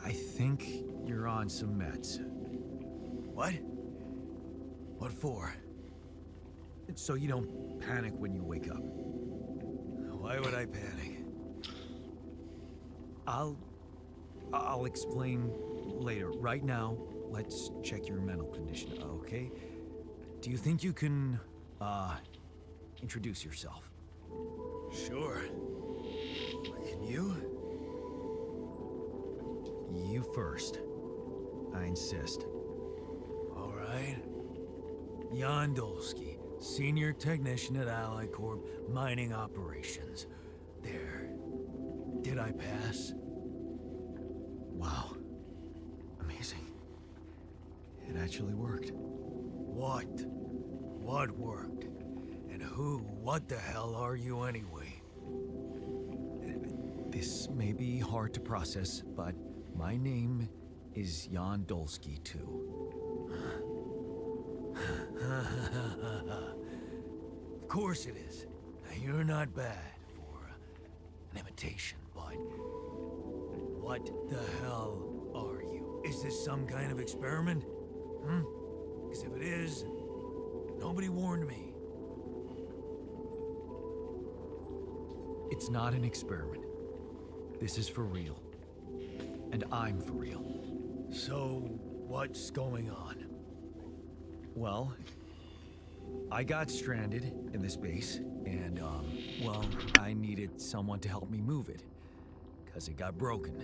I think you're on some meds. What? What for? It's so you don't panic when you wake up. Why would I panic? I'll explain later. Right now, let's check your mental condition, okay? Do you think you can, introduce yourself? Sure. Can you? You first. I insist. All right. Jan Dolsky, Senior Technician at Ally Corp, Mining Operations. There. Did I pass? Wow. Amazing. It actually worked. What? What worked? And what the hell are you anyway? This may be hard to process, but my name is Jan Dolsky, too. Of course it is. You're not bad for an imitation, but what the hell are you? Is this some kind of experiment? Because if it is, nobody warned me. It's not an experiment. This is for real. And I'm for real. So, what's going on? Well, I got stranded in this base, and, well, I needed someone to help me move it, because it got broken.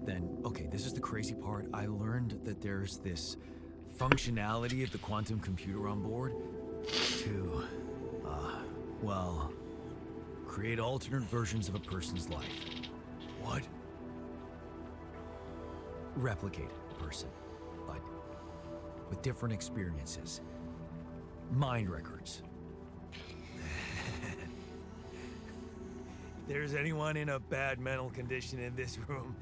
Then, okay, this is the crazy part. I learned that there's this functionality of the quantum computer on board to, well, create alternate versions of a person's life. What? Replicate a person, but with different experiences. Mind records. If there's anyone in a bad mental condition in this room,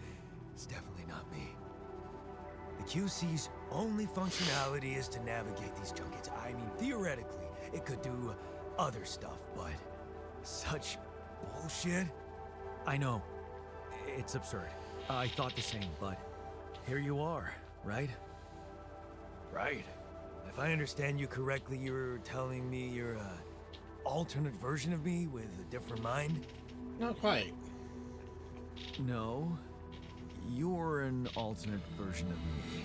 it's definitely not me. The QC's only functionality is to navigate these junkets. I mean, theoretically, it could do other stuff, but such bullshit? I know. It's absurd. I thought the same, but here you are, right? Right. If I understand you correctly, you're telling me you're an alternate version of me with a different mind? Not quite. No. You're an alternate version of me.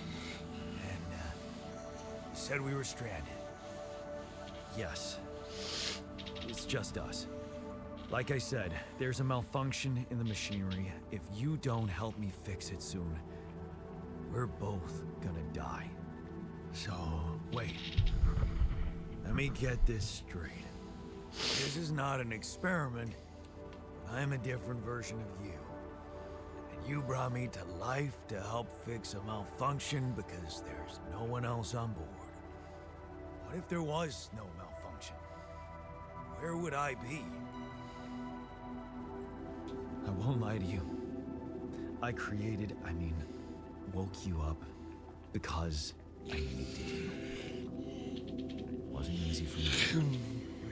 And, you said we were stranded. Yes. It's just us. Like I said, there's a malfunction in the machinery. If you don't help me fix it soon, we're both gonna die. So, wait. Let me get this straight. This is not an experiment. I'm a different version of you. And you brought me to life to help fix a malfunction because there's no one else on board. What if there was no malfunction? Where would I be? I won't lie to you. I woke you up because I needed you. wasn't easy for me.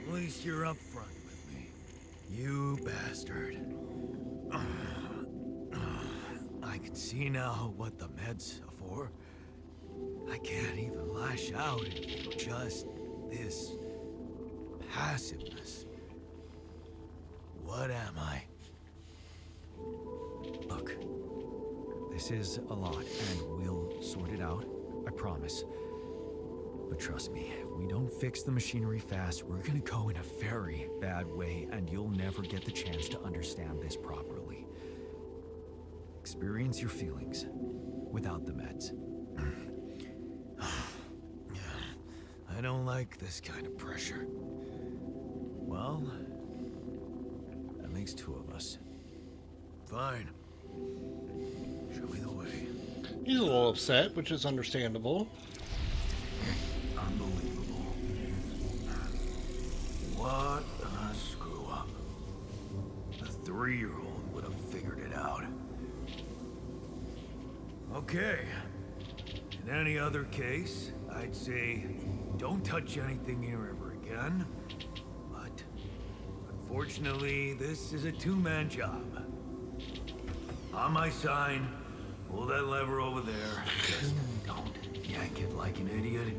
At least you're up front with me. You bastard. I can see now what the meds are for. I can't even lash out at you. Just this passiveness. What am I? Look, this is a lot, and we'll sort it out, I promise. But trust me, if we don't fix the machinery fast, we're gonna go in a very bad way, and you'll never get the chance to understand this properly. Experience your feelings without the meds. I don't like this kind of pressure. Well, that makes two of us. Fine. Show me the way. He's a little upset, which is understandable. Unbelievable. What a screw up. A 3-year-old would have figured it out. Okay. In any other case, I'd say don't touch anything here ever again. But unfortunately, this is a two-man job. On my sign, pull that lever over there. Just don't yank it like an idiot.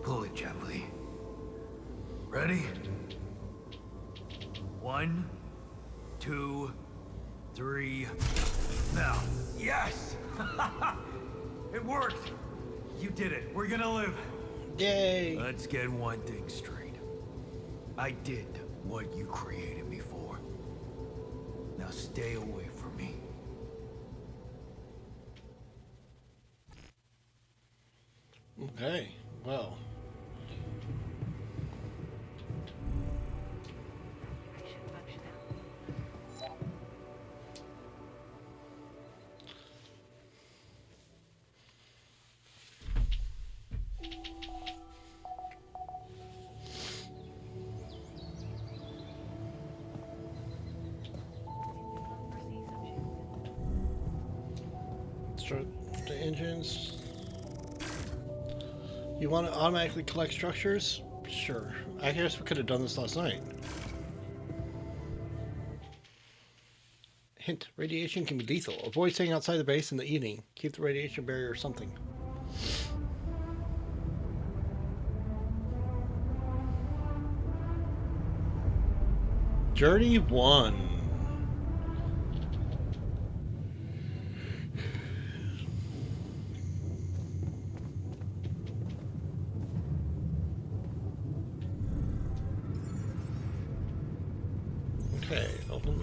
Pull it gently. Ready? 1, 2, 3. Now. Yes! It worked! You did it. We're gonna live. Yay! Let's get one thing straight. I did what you created me for. Now stay away from me. Okay, well. Start the engines. You want to automatically collect structures? Sure. I guess we could have done this last night. Hint, radiation can be lethal. Avoid staying outside the base in the evening. Keep the radiation barrier or something. Journey 1. Okay,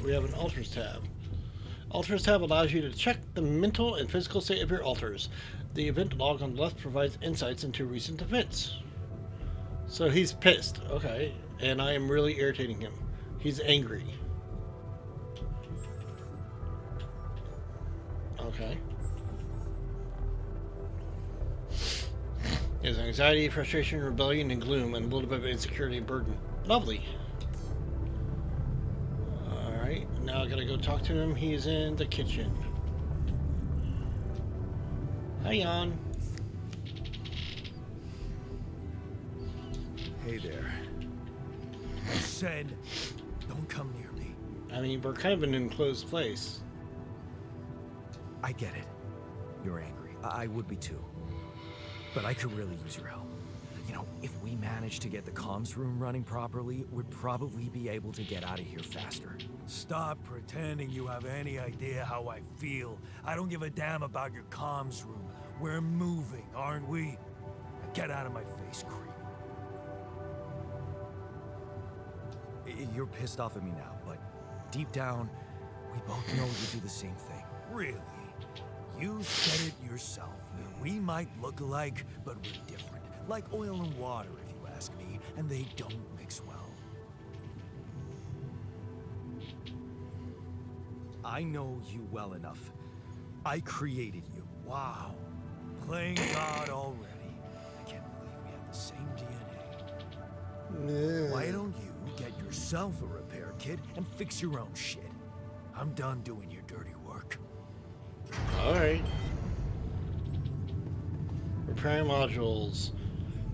we have an Alters tab. Alters tab allows you to check the mental and physical state of your alters. The event log on the left provides insights into recent events. So he's pissed, okay, and I am really irritating him. He's angry. Okay. He has anxiety, frustration, rebellion, and gloom, and a little bit of insecurity and burden. Lovely. Alright, now I gotta go talk to him. He's in the kitchen. Hi, Jan. Hey there. I said, don't come near me. I mean, we're kind of in an enclosed place. I get it. You're angry. I would be too. But I could really use your help. You know, if we manage to get the comms room running properly, we'd probably be able to get out of here faster. Stop pretending you have any idea how I feel. I don't give a damn about your comms room. We're moving, aren't we? Get out of my face, creep. You're pissed off at me now, but deep down, we both know you do the same thing. Really? You said it yourself. We might look alike, but we're different. Like oil and water, if you ask me, and they don't mix well. I know you well enough. I created you. Wow. Playing God already. I can't believe we have the same DNA. Why don't you get yourself a repair kit and fix your own shit? I'm done doing your dirty work. Alright. Repairing modules.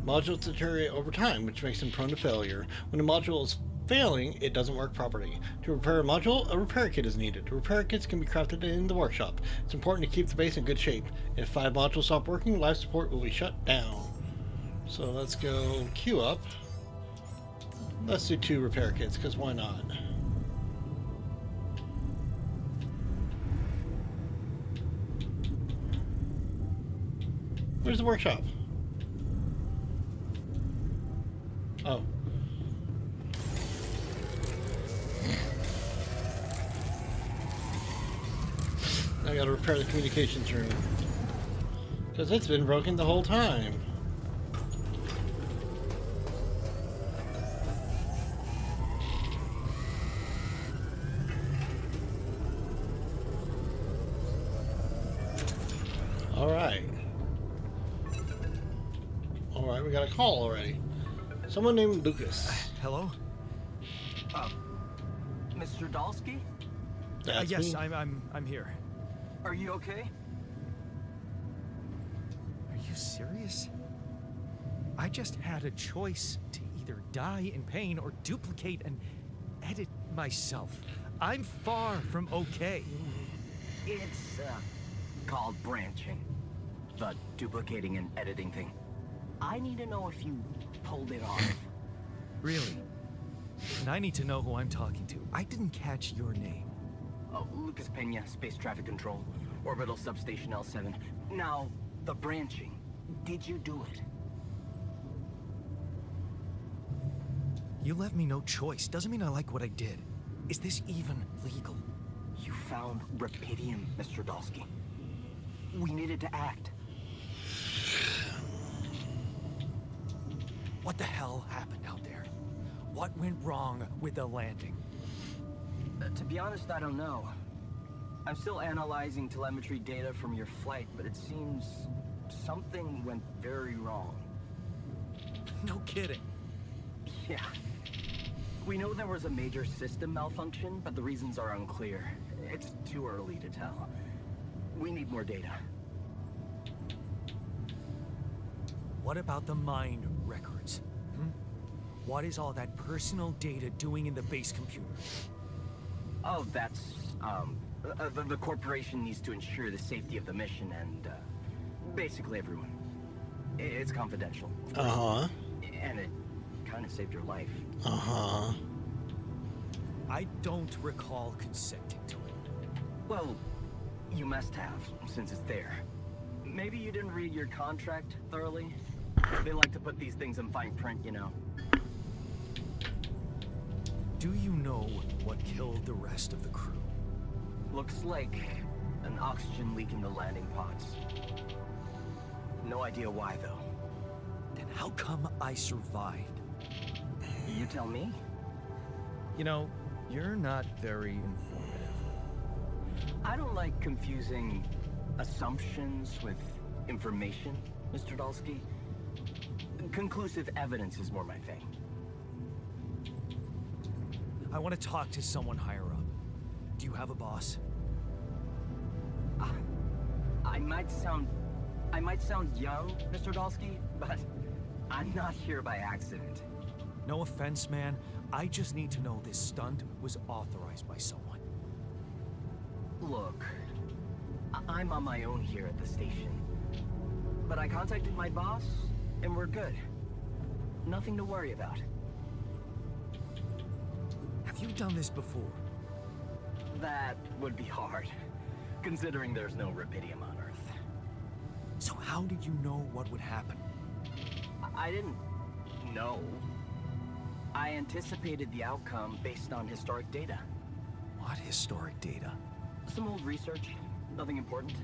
Modules deteriorate over time, which makes them prone to failure. When a module is failing, it doesn't work properly. To repair a module, a repair kit is needed. Repair kits can be crafted in the workshop. It's important to keep the base in good shape. If 5 modules stop working, life support will be shut down. So let's go queue up. Let's do 2 repair kits, because why not? Where's the workshop? Oh. I gotta repair the communications room. Because it's been broken the whole time. Alright. Alright, we got a call already. Someone named Lucas. Hello? Mr. Dalsky? That's Yes, me. I'm here. Are you okay? Are you serious? I just had a choice to either die in pain or duplicate and edit myself. I'm far from okay. It's, called branching. The duplicating and editing thing. I need to know if you pulled it off. Really? And I need to know who I'm talking to. I didn't catch your name. Oh, Lucas Pena, Space Traffic Control, Orbital Substation L7. Now, the branching. Did you do it? You left me no choice. Doesn't mean I like what I did. Is this even legal? You found Rapidium, Mr. Dalsky. We needed to act. What the hell happened out there? What went wrong with the landing? To be honest, I don't know. I'm still analyzing telemetry data from your flight, but it seems something went very wrong. No kidding. Yeah. We know there was a major system malfunction, but the reasons are unclear. It's too early to tell. We need more data. What about the mind records? What is all that personal data doing in the base computer? Oh, that's, the corporation needs to ensure the safety of the mission and, basically everyone. It's confidential. Uh-huh. And it kind of saved your life. Uh-huh. I don't recall consenting to it. Well, you must have, since it's there. Maybe you didn't read your contract thoroughly? They like to put these things in fine print, you know. Do you know what killed the rest of the crew? Looks like an oxygen leak in the landing pods. No idea why, though. Then how come I survived? You tell me. You know, you're not very informative. I don't like confusing assumptions with information, Mr. Dalsky. Conclusive evidence is more my thing. I want to talk to someone higher up. Do you have a boss? I might sound young, Mr. Dalsky, but I'm not here by accident. No offense, man. I just need to know this stunt was authorized by someone. Look, I'm on my own here at the station. But I contacted my boss, and we're good. Nothing to worry about. Have you done this before? That would be hard, considering there's no Rapidium on Earth. So how did you know what would happen? I didn't know. I anticipated the outcome based on historic data. What historic data? Some old research, nothing important.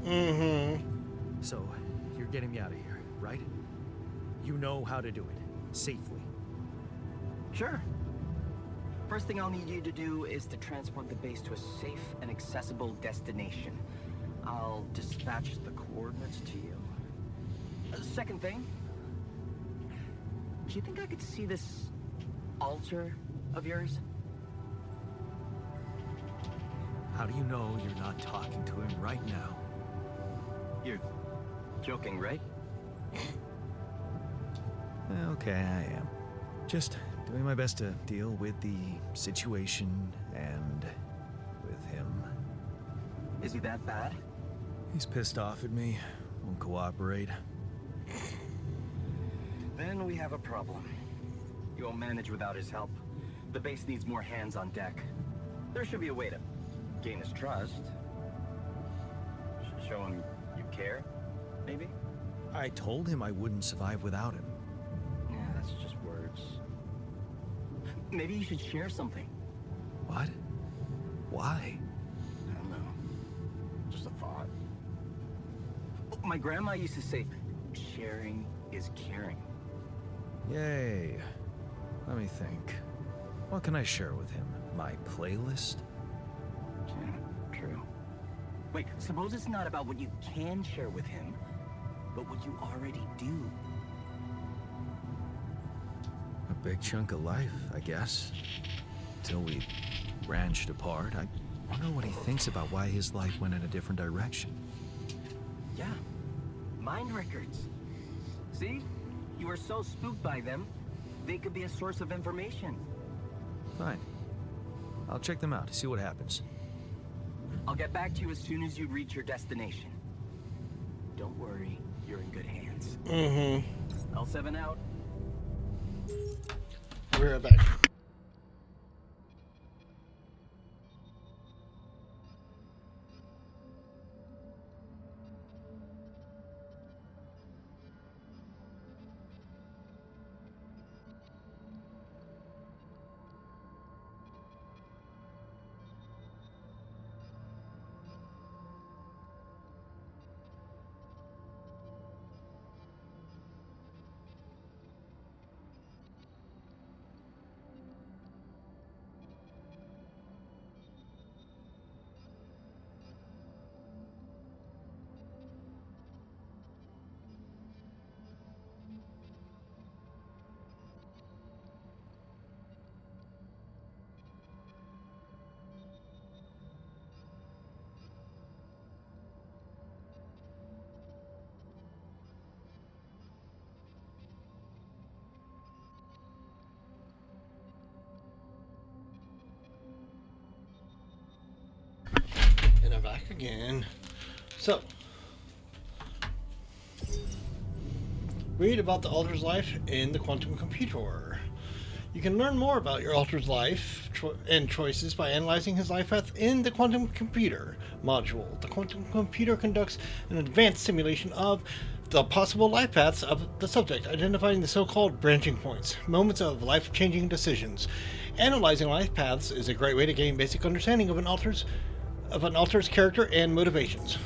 Mm-hmm. So, you're getting me out of here, right? You know how to do it, safely. Sure. First thing I'll need you to do is to transport the base to a safe and accessible destination. I'll dispatch the coordinates to you. Second thing, do you think I could see this altar of yours? How do you know you're not talking to him right now? You're joking, right? Okay, I am. Just doing my best to deal with the situation and with him. Is he that bad? He's pissed off at me, won't cooperate. Then we have a problem. You won't manage without his help. The base needs more hands on deck. There should be a way to gain his trust. Show him you care, maybe? I told him I wouldn't survive without him. Yeah, that's just words. Maybe you should share something. What? Why? I don't know. Just a thought. My grandma used to say, sharing is caring. Yay. Let me think. What can I share with him? My playlist? Yeah, true. Wait, suppose it's not about what you can share with him, but what you already do. A big chunk of life, I guess. Till we branched apart. I wonder what he thinks about why his life went in a different direction. Yeah, mind records. See? You were so spooked by them, they could be a source of information. Fine. I'll check them out, see what happens. I'll get back to you as soon as you reach your destination. Don't worry, you're in good hands. L7 out. We're right back. And I'm back again. So, read about the Alter's life in the quantum computer. You can learn more about your Alter's life and choices by analyzing his life path in the quantum computer module. The quantum computer conducts an advanced simulation of the possible life paths of the subject, identifying the so-called branching points, moments of life-changing decisions. Analyzing life paths is a great way to gain basic understanding of an Alter's character and motivations.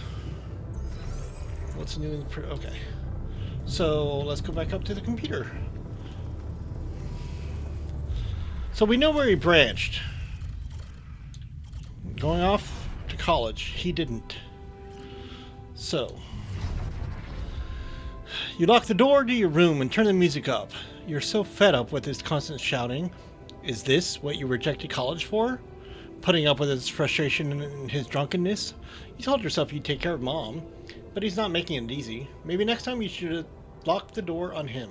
What's new in the okay. So let's go back up to the computer. So we know where he branched. Going off to college. He didn't. So you lock the door to your room and turn the music up. You're so fed up with his constant shouting. Is this what you rejected college for? Putting up with his frustration and his drunkenness? You told yourself you'd take care of Mom, but he's not making it easy. Maybe next time you should lock the door on him.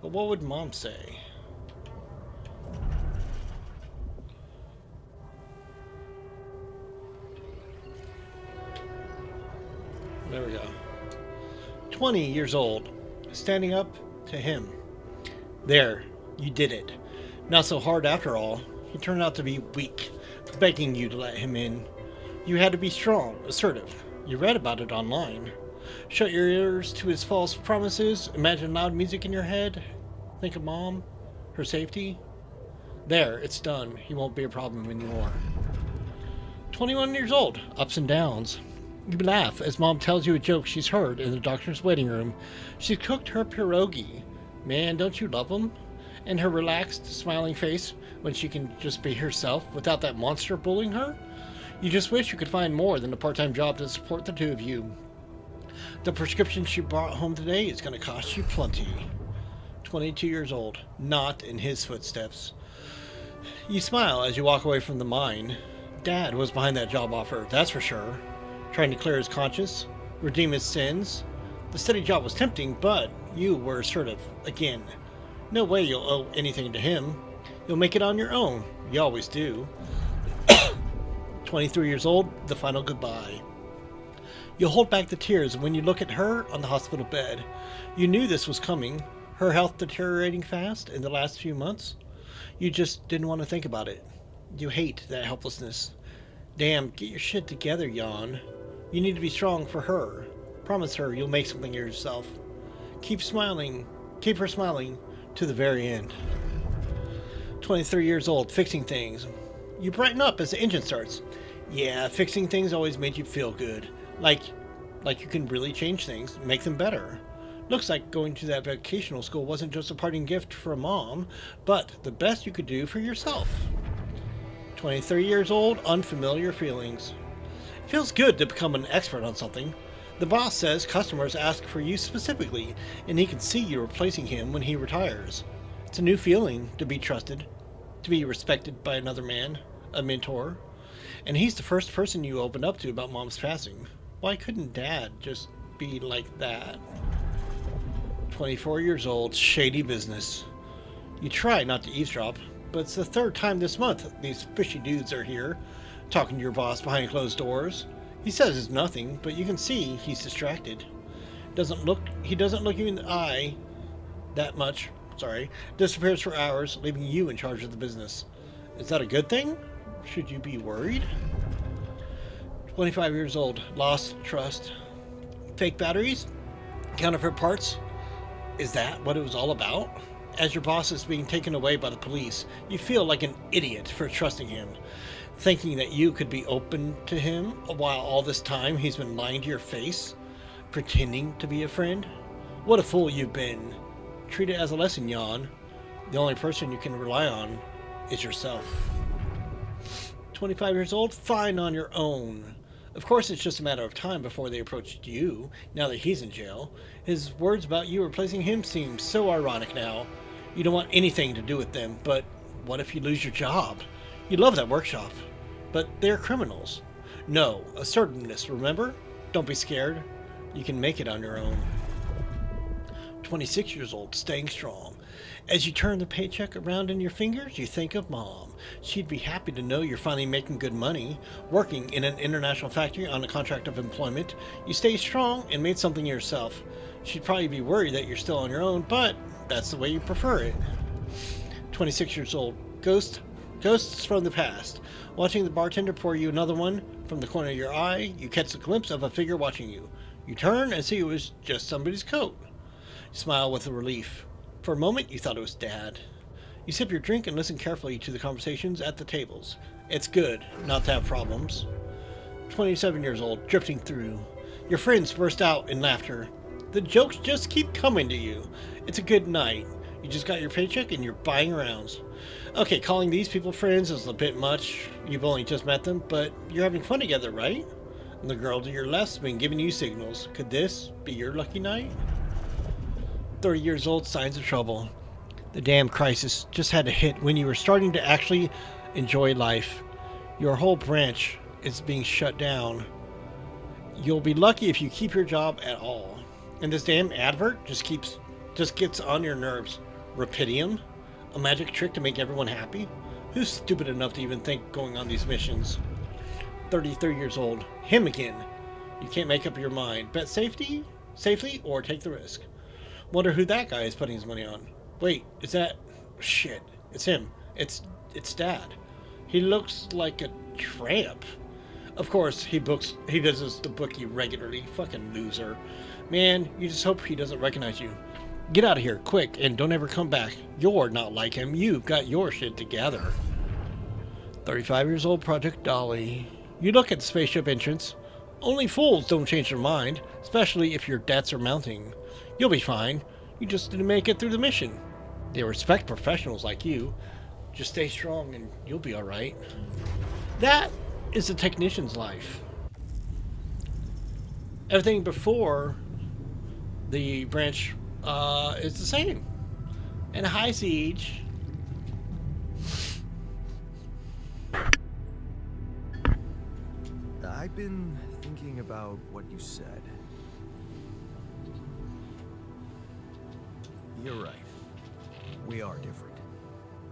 But what would Mom say? There we go. 20 years old. Standing up to him. There, you did it. Not so hard after all. He turned out to be weak, begging you to let him in. You had to be strong, assertive. You read about it online. Shut your ears to his false promises. Imagine loud music in your head. Think of Mom, her safety. There, it's done. He won't be a problem anymore. 21 years old, ups and downs. You laugh as Mom tells you a joke she's heard in the doctor's waiting room. She's cooked her pierogi. Man, don't you love him? And her relaxed, smiling face when she can just be herself without that monster bullying her? You just wish you could find more than a part-time job to support the two of you. The prescription she brought home today is going to cost you plenty. 22 years old, not in his footsteps. You smile as you walk away from the mine. Dad was behind that job offer, that's for sure. Trying to clear his conscience, redeem his sins. The steady job was tempting, but you were assertive again. No way you'll owe anything to him. You'll make it on your own. You always do. 23 years old, the final goodbye. You'll hold back the tears when you look at her on the hospital bed. You knew this was coming. Her health deteriorating fast in the last few months. You just didn't want to think about it. You hate that helplessness. Damn, get your shit together, Jan. You need to be strong for her. Promise her you'll make something of yourself. Keep smiling. Keep her smiling to the very end. 23 years old, fixing things. You brighten up as the engine starts. Yeah, fixing things always made you feel good. Like you can really change things, make them better. Looks like going to that vocational school wasn't just a parting gift from Mom, but the best you could do for yourself. 23 years old, unfamiliar feelings. It feels good to become an expert on something. The boss says customers ask for you specifically, and he can see you replacing him when he retires. It's a new feeling to be trusted, to be respected by another man, a mentor. And he's the first person you opened up to about Mom's passing. Why couldn't Dad just be like that? 24 years old, shady business. You try not to eavesdrop, but it's the third time this month these fishy dudes are here, talking to your boss behind closed doors. He says it's nothing, but you can see he's distracted. He doesn't look you in the eye that much. Disappears for hours, leaving you in charge of the business. Is that a good thing? Should you be worried? 25 years old, lost trust. Fake batteries? Counterfeit parts? Is that what it was all about? As your boss is being taken away by the police, you feel like an idiot for trusting him, thinking that you could be open to him while all this time he's been lying to your face, pretending to be a friend. What a fool you've been. Treat it as a lesson, Jan. The only person you can rely on is yourself. 25 years old, fine on your own. Of course, it's just a matter of time before they approach you, now that he's in jail. His words about you replacing him seem so ironic now. You don't want anything to do with them, but what if you lose your job? You love that workshop. But they're criminals. No, assertiveness, remember? Don't be scared. You can make it on your own. 26 years old, staying strong. As you turn the paycheck around in your fingers, you think of Mom. She'd be happy to know you're finally making good money, working in an international factory on a contract of employment. You stay strong and made something of yourself. She'd probably be worried that you're still on your own, but that's the way you prefer it. 26 years old, ghosts from the past. Watching the bartender pour you another one, from the corner of your eye, you catch a glimpse of a figure watching you. You turn and see it was just somebody's coat. You smile with relief. For a moment, you thought it was Dad. You sip your drink and listen carefully to the conversations at the tables. It's good not to have problems. 27 years old, drifting through. Your friends burst out in laughter. The jokes just keep coming to you. It's a good night. You just got your paycheck and you're buying rounds. Okay, calling these people friends is a bit much. You've only just met them, but you're having fun together, right? And the girl to your left's been giving you signals. Could this be your lucky night? 30 years old, signs of trouble. The damn crisis just had to hit when you were starting to actually enjoy life. Your whole branch is being shut down. You'll be lucky if you keep your job at all. And this damn advert just gets on your nerves. Rapidium? A magic trick to make everyone happy? Who's stupid enough to even think going on these missions? 33 years old. Him again. You can't make up your mind. Bet safely or take the risk. Wonder who that guy is putting his money on. Wait, is that... Shit, it's him. It's Dad. He looks like a tramp. Of course, he visits the bookie regularly. Fucking loser. Man, you just hope he doesn't recognize you. Get out of here, quick, and don't ever come back. You're not like him. You've got your shit together. 35 years old, Project Dolly. You look at the spaceship entrance. Only fools don't change their mind, especially if your debts are mounting. You'll be fine. You just didn't make it through the mission. They respect professionals like you. Just stay strong and you'll be alright. That is the technician's life. Everything before the branch is the same. And High Siege. I've been thinking about what you said. You're right. We are different.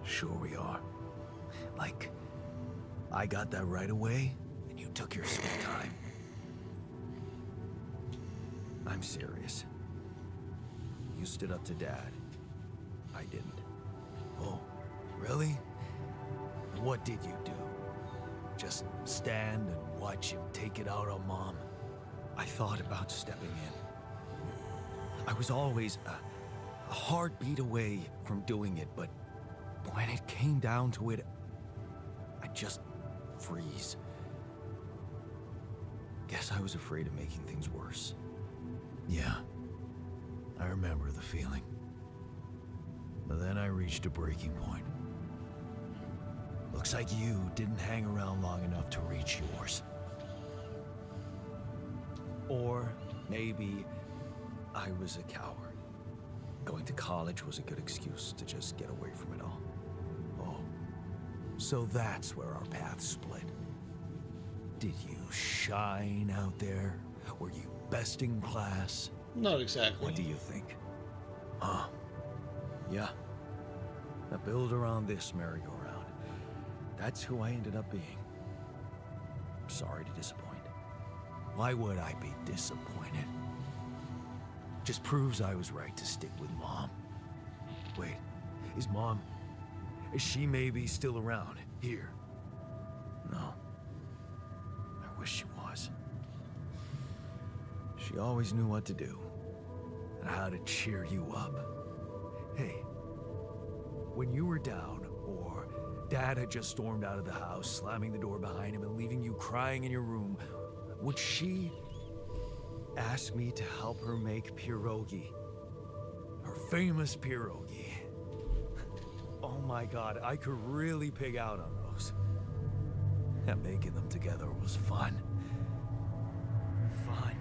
Sure we are. Like, I got that right away, and you took your sweet time. I'm serious. You stood up to Dad. I didn't. Oh, really? And what did you do? Just stand and watch him take it out on Mom? I thought about stepping in. I was always a heartbeat away from doing it, but when it came down to it, I'd just freeze. Guess I was afraid of making things worse. Yeah, I remember the feeling. But then I reached a breaking point. Looks like you didn't hang around long enough to reach yours. Or maybe I was a coward. Going to college was a good excuse to just get away from it all. Oh, so that's where our paths split. Did you shine out there? Were you best in class? Not exactly. What do you think? Yeah. I build around this merry-go-round. That's who I ended up being. Sorry to disappoint. Why would I be disappointed? Just proves I was right to stick with Mom. Wait, is she maybe still around here? No. I wish she was. She always knew what to do and how to cheer you up. Hey, when you were down, or Dad had just stormed out of the house, slamming the door behind him and leaving you crying in your room, would she ask me to help her make pierogi? Her famous pierogi. Oh my God, I could really pig out on those. And making them together was fun. Fun.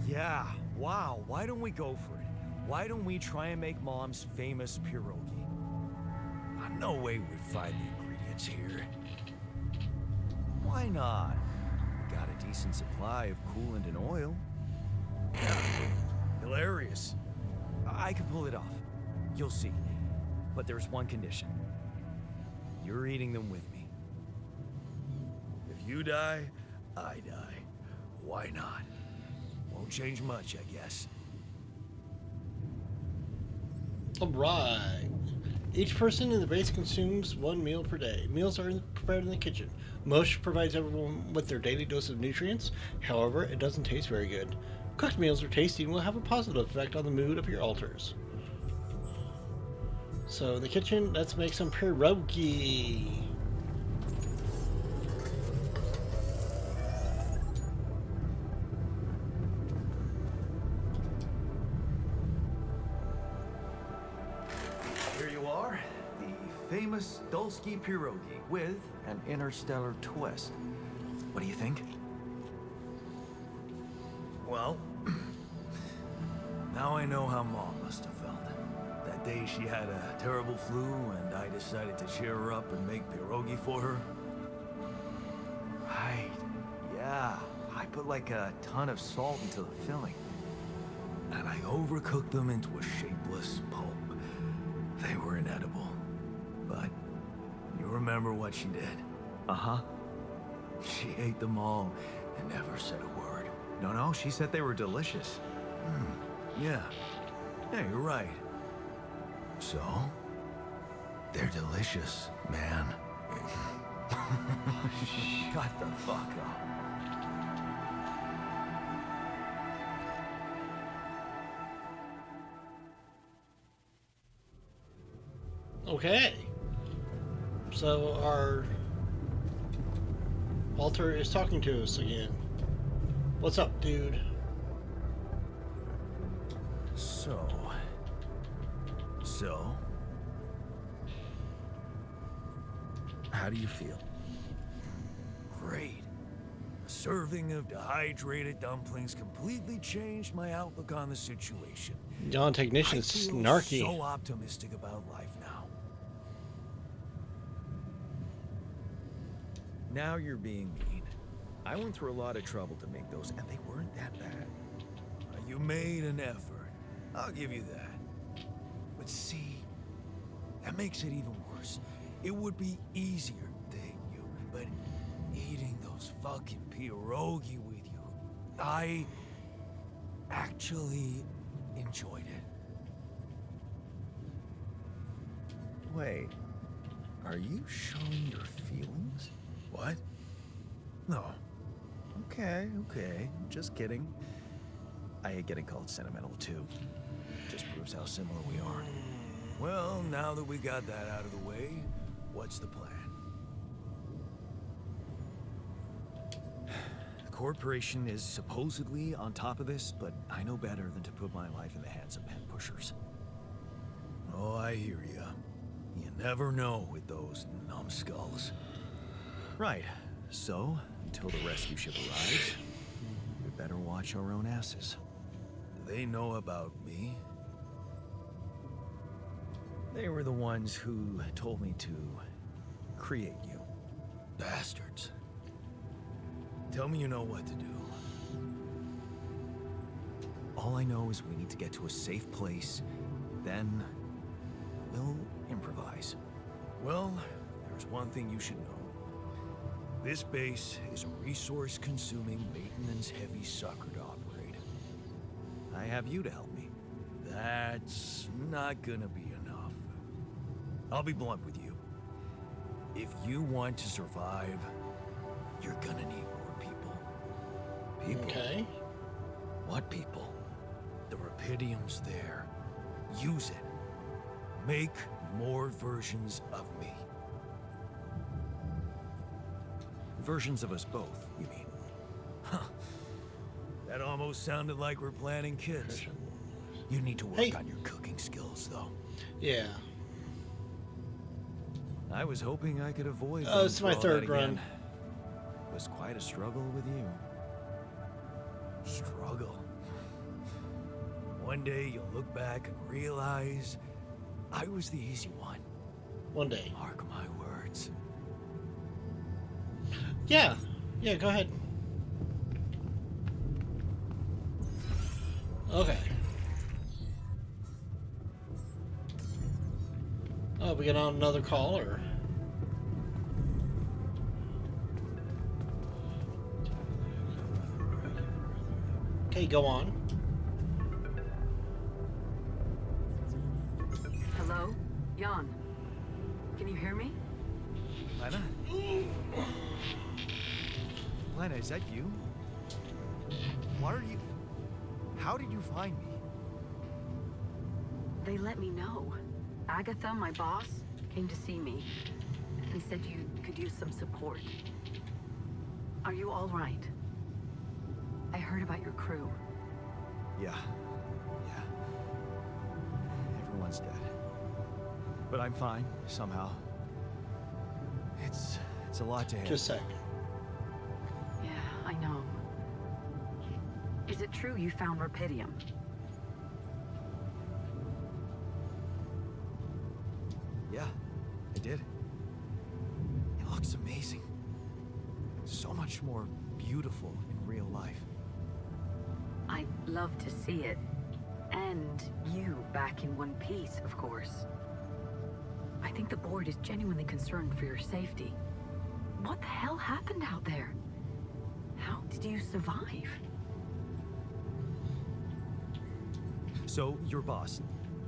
Yeah, wow, why don't we go for it? Why don't we try and make Mom's famous pierogi? No way we'd find the ingredients here. Why not? We got a decent supply of coolant and oil. Yeah, hilarious. I can pull it off. You'll see. But there's one condition. You're eating them with me. If you die, I die. Why not? Won't change much, I guess. Alright. Each person in the base consumes 1 meal per day. Meals are prepared in the kitchen. Most provides everyone with their daily dose of nutrients. However, it doesn't taste very good. Cooked meals are tasty and will have a positive effect on the mood of your alters. So in the kitchen, let's make some pierogi. Here you are, the famous Dulski pierogi with an interstellar twist. What do you think? Well, now I know how Mom must have felt. That day she had a terrible flu and I decided to cheer her up and make pierogi for her. Right, yeah. I put like a ton of salt into the filling. And I overcooked them into a shapeless pulp. They were inedible. But you remember what she did? Uh-huh. She ate them all and never said a word. No, she said they were delicious. Yeah. Yeah, you're right. So, they're delicious, man. Shut the fuck up. Okay. So our Alter is talking to us again. What's up, dude? So, how do you feel? Great. A serving of dehydrated dumplings completely changed my outlook on the situation. John Technician I is feel snarky. so optimistic about life now. Now you're being mean. I went through a lot of trouble to make those, and they weren't that bad. You made an effort. I'll give you that. But see, That makes it even worse. It would be easier, thank you, but eating those fucking pierogi with you, I actually enjoyed it. Wait, are you showing your feelings? What? No. Okay, just kidding. I hate getting called sentimental too. Just proves how similar we are. Well, now that we got that out of the way, what's the plan? The corporation is supposedly on top of this, but I know better than to put my life in the hands of pen pushers. Oh, I hear ya. You never know with those numbskulls. Right. So, until the rescue ship arrives, we better watch our own asses. Do they know about me? They were the ones who told me to create you. Bastards. Tell me you know what to do. All I know is we need to get to a safe place, then we'll improvise. Well, there's one thing you should know. This base is a resource-consuming, maintenance-heavy sucker to operate. I have you to help me. That's not gonna be enough. I'll be blunt with you. If you want to survive, you're gonna need more people. People? Okay. What people? The Rapidium's there. Use it. Make more versions of me. Versions of us both, you mean? That almost sounded like we're planning kids. You need to work Hey. on your cooking skills, though. Yeah. I was hoping I could avoid Oh, it's going my through all that third run. again. It was quite a struggle with you. Struggle. One day you'll look back and realize I was the easy one. One day. Mark my words. Yeah. Yeah, go ahead. Okay. Oh, we get on another call, or? Okay, go on. Hello? Jan. Can you hear me? Lena? Lena, is that you? What are you... How did you find me? They let me know. Agatha, my boss, came to see me and said you could use some support. Are you all right? I heard about your crew. Yeah. Everyone's dead. But I'm fine, somehow. It's a lot to handle. Just a sec. Yeah, I know. Is it true you found Rapidium? Yeah, I did. It looks amazing. So much more beautiful in real life. I'd love to see it. And you back in one piece, of course. I think the board is genuinely concerned for your safety. What the hell happened out there? How did you survive? So, your boss,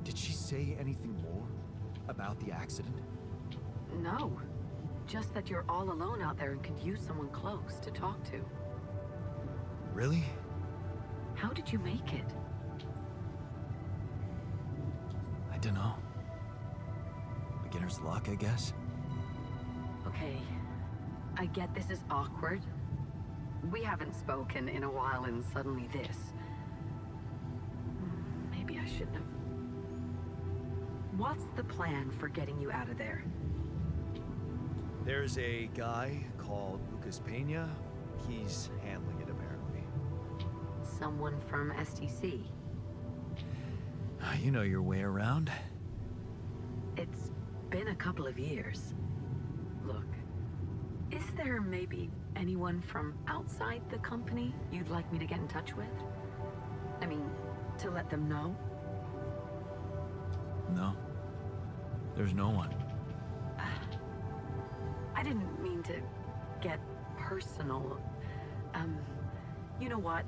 did she say anything more about the accident? No. Just that you're all alone out there and could use someone close to talk to. Really? How did you make it? I don't know. Beginner's luck, I guess. Okay. I get this is awkward. We haven't spoken in a while and suddenly this. Maybe I shouldn't have. What's the plan for getting you out of there? There's a guy called Lucas Pena. He's handling it, apparently. Someone from STC. You know your way around. It's been a couple of years. Look, is there maybe anyone from outside the company you'd like me to get in touch with? I mean, to let them know? No. There's no one. I didn't mean to get personal. You know what?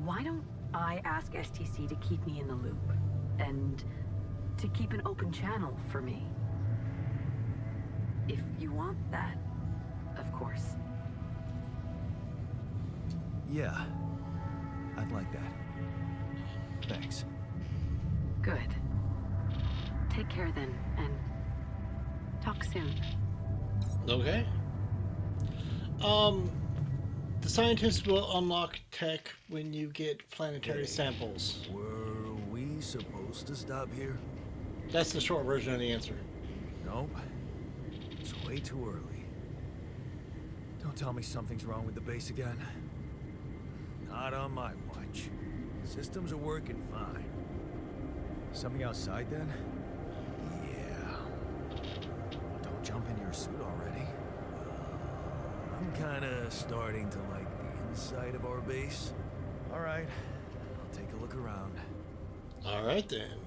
Why don't I ask STC to keep me in the loop? And to keep an open channel for me? If you want that, of course. Yeah. I'd like that. Thanks. Good. Take care then, and talk soon. Okay. The scientists will unlock tech when you get planetary samples. Were we supposed to stop here? That's the short version of the answer. Nope. It's way too early. Don't tell me something's wrong with the base again. Not on my watch. Systems are working fine. Something outside then? Yeah. Don't jump in your suit already. I'm kinda starting to like the inside of our base. Alright, I'll take a look around. All right then.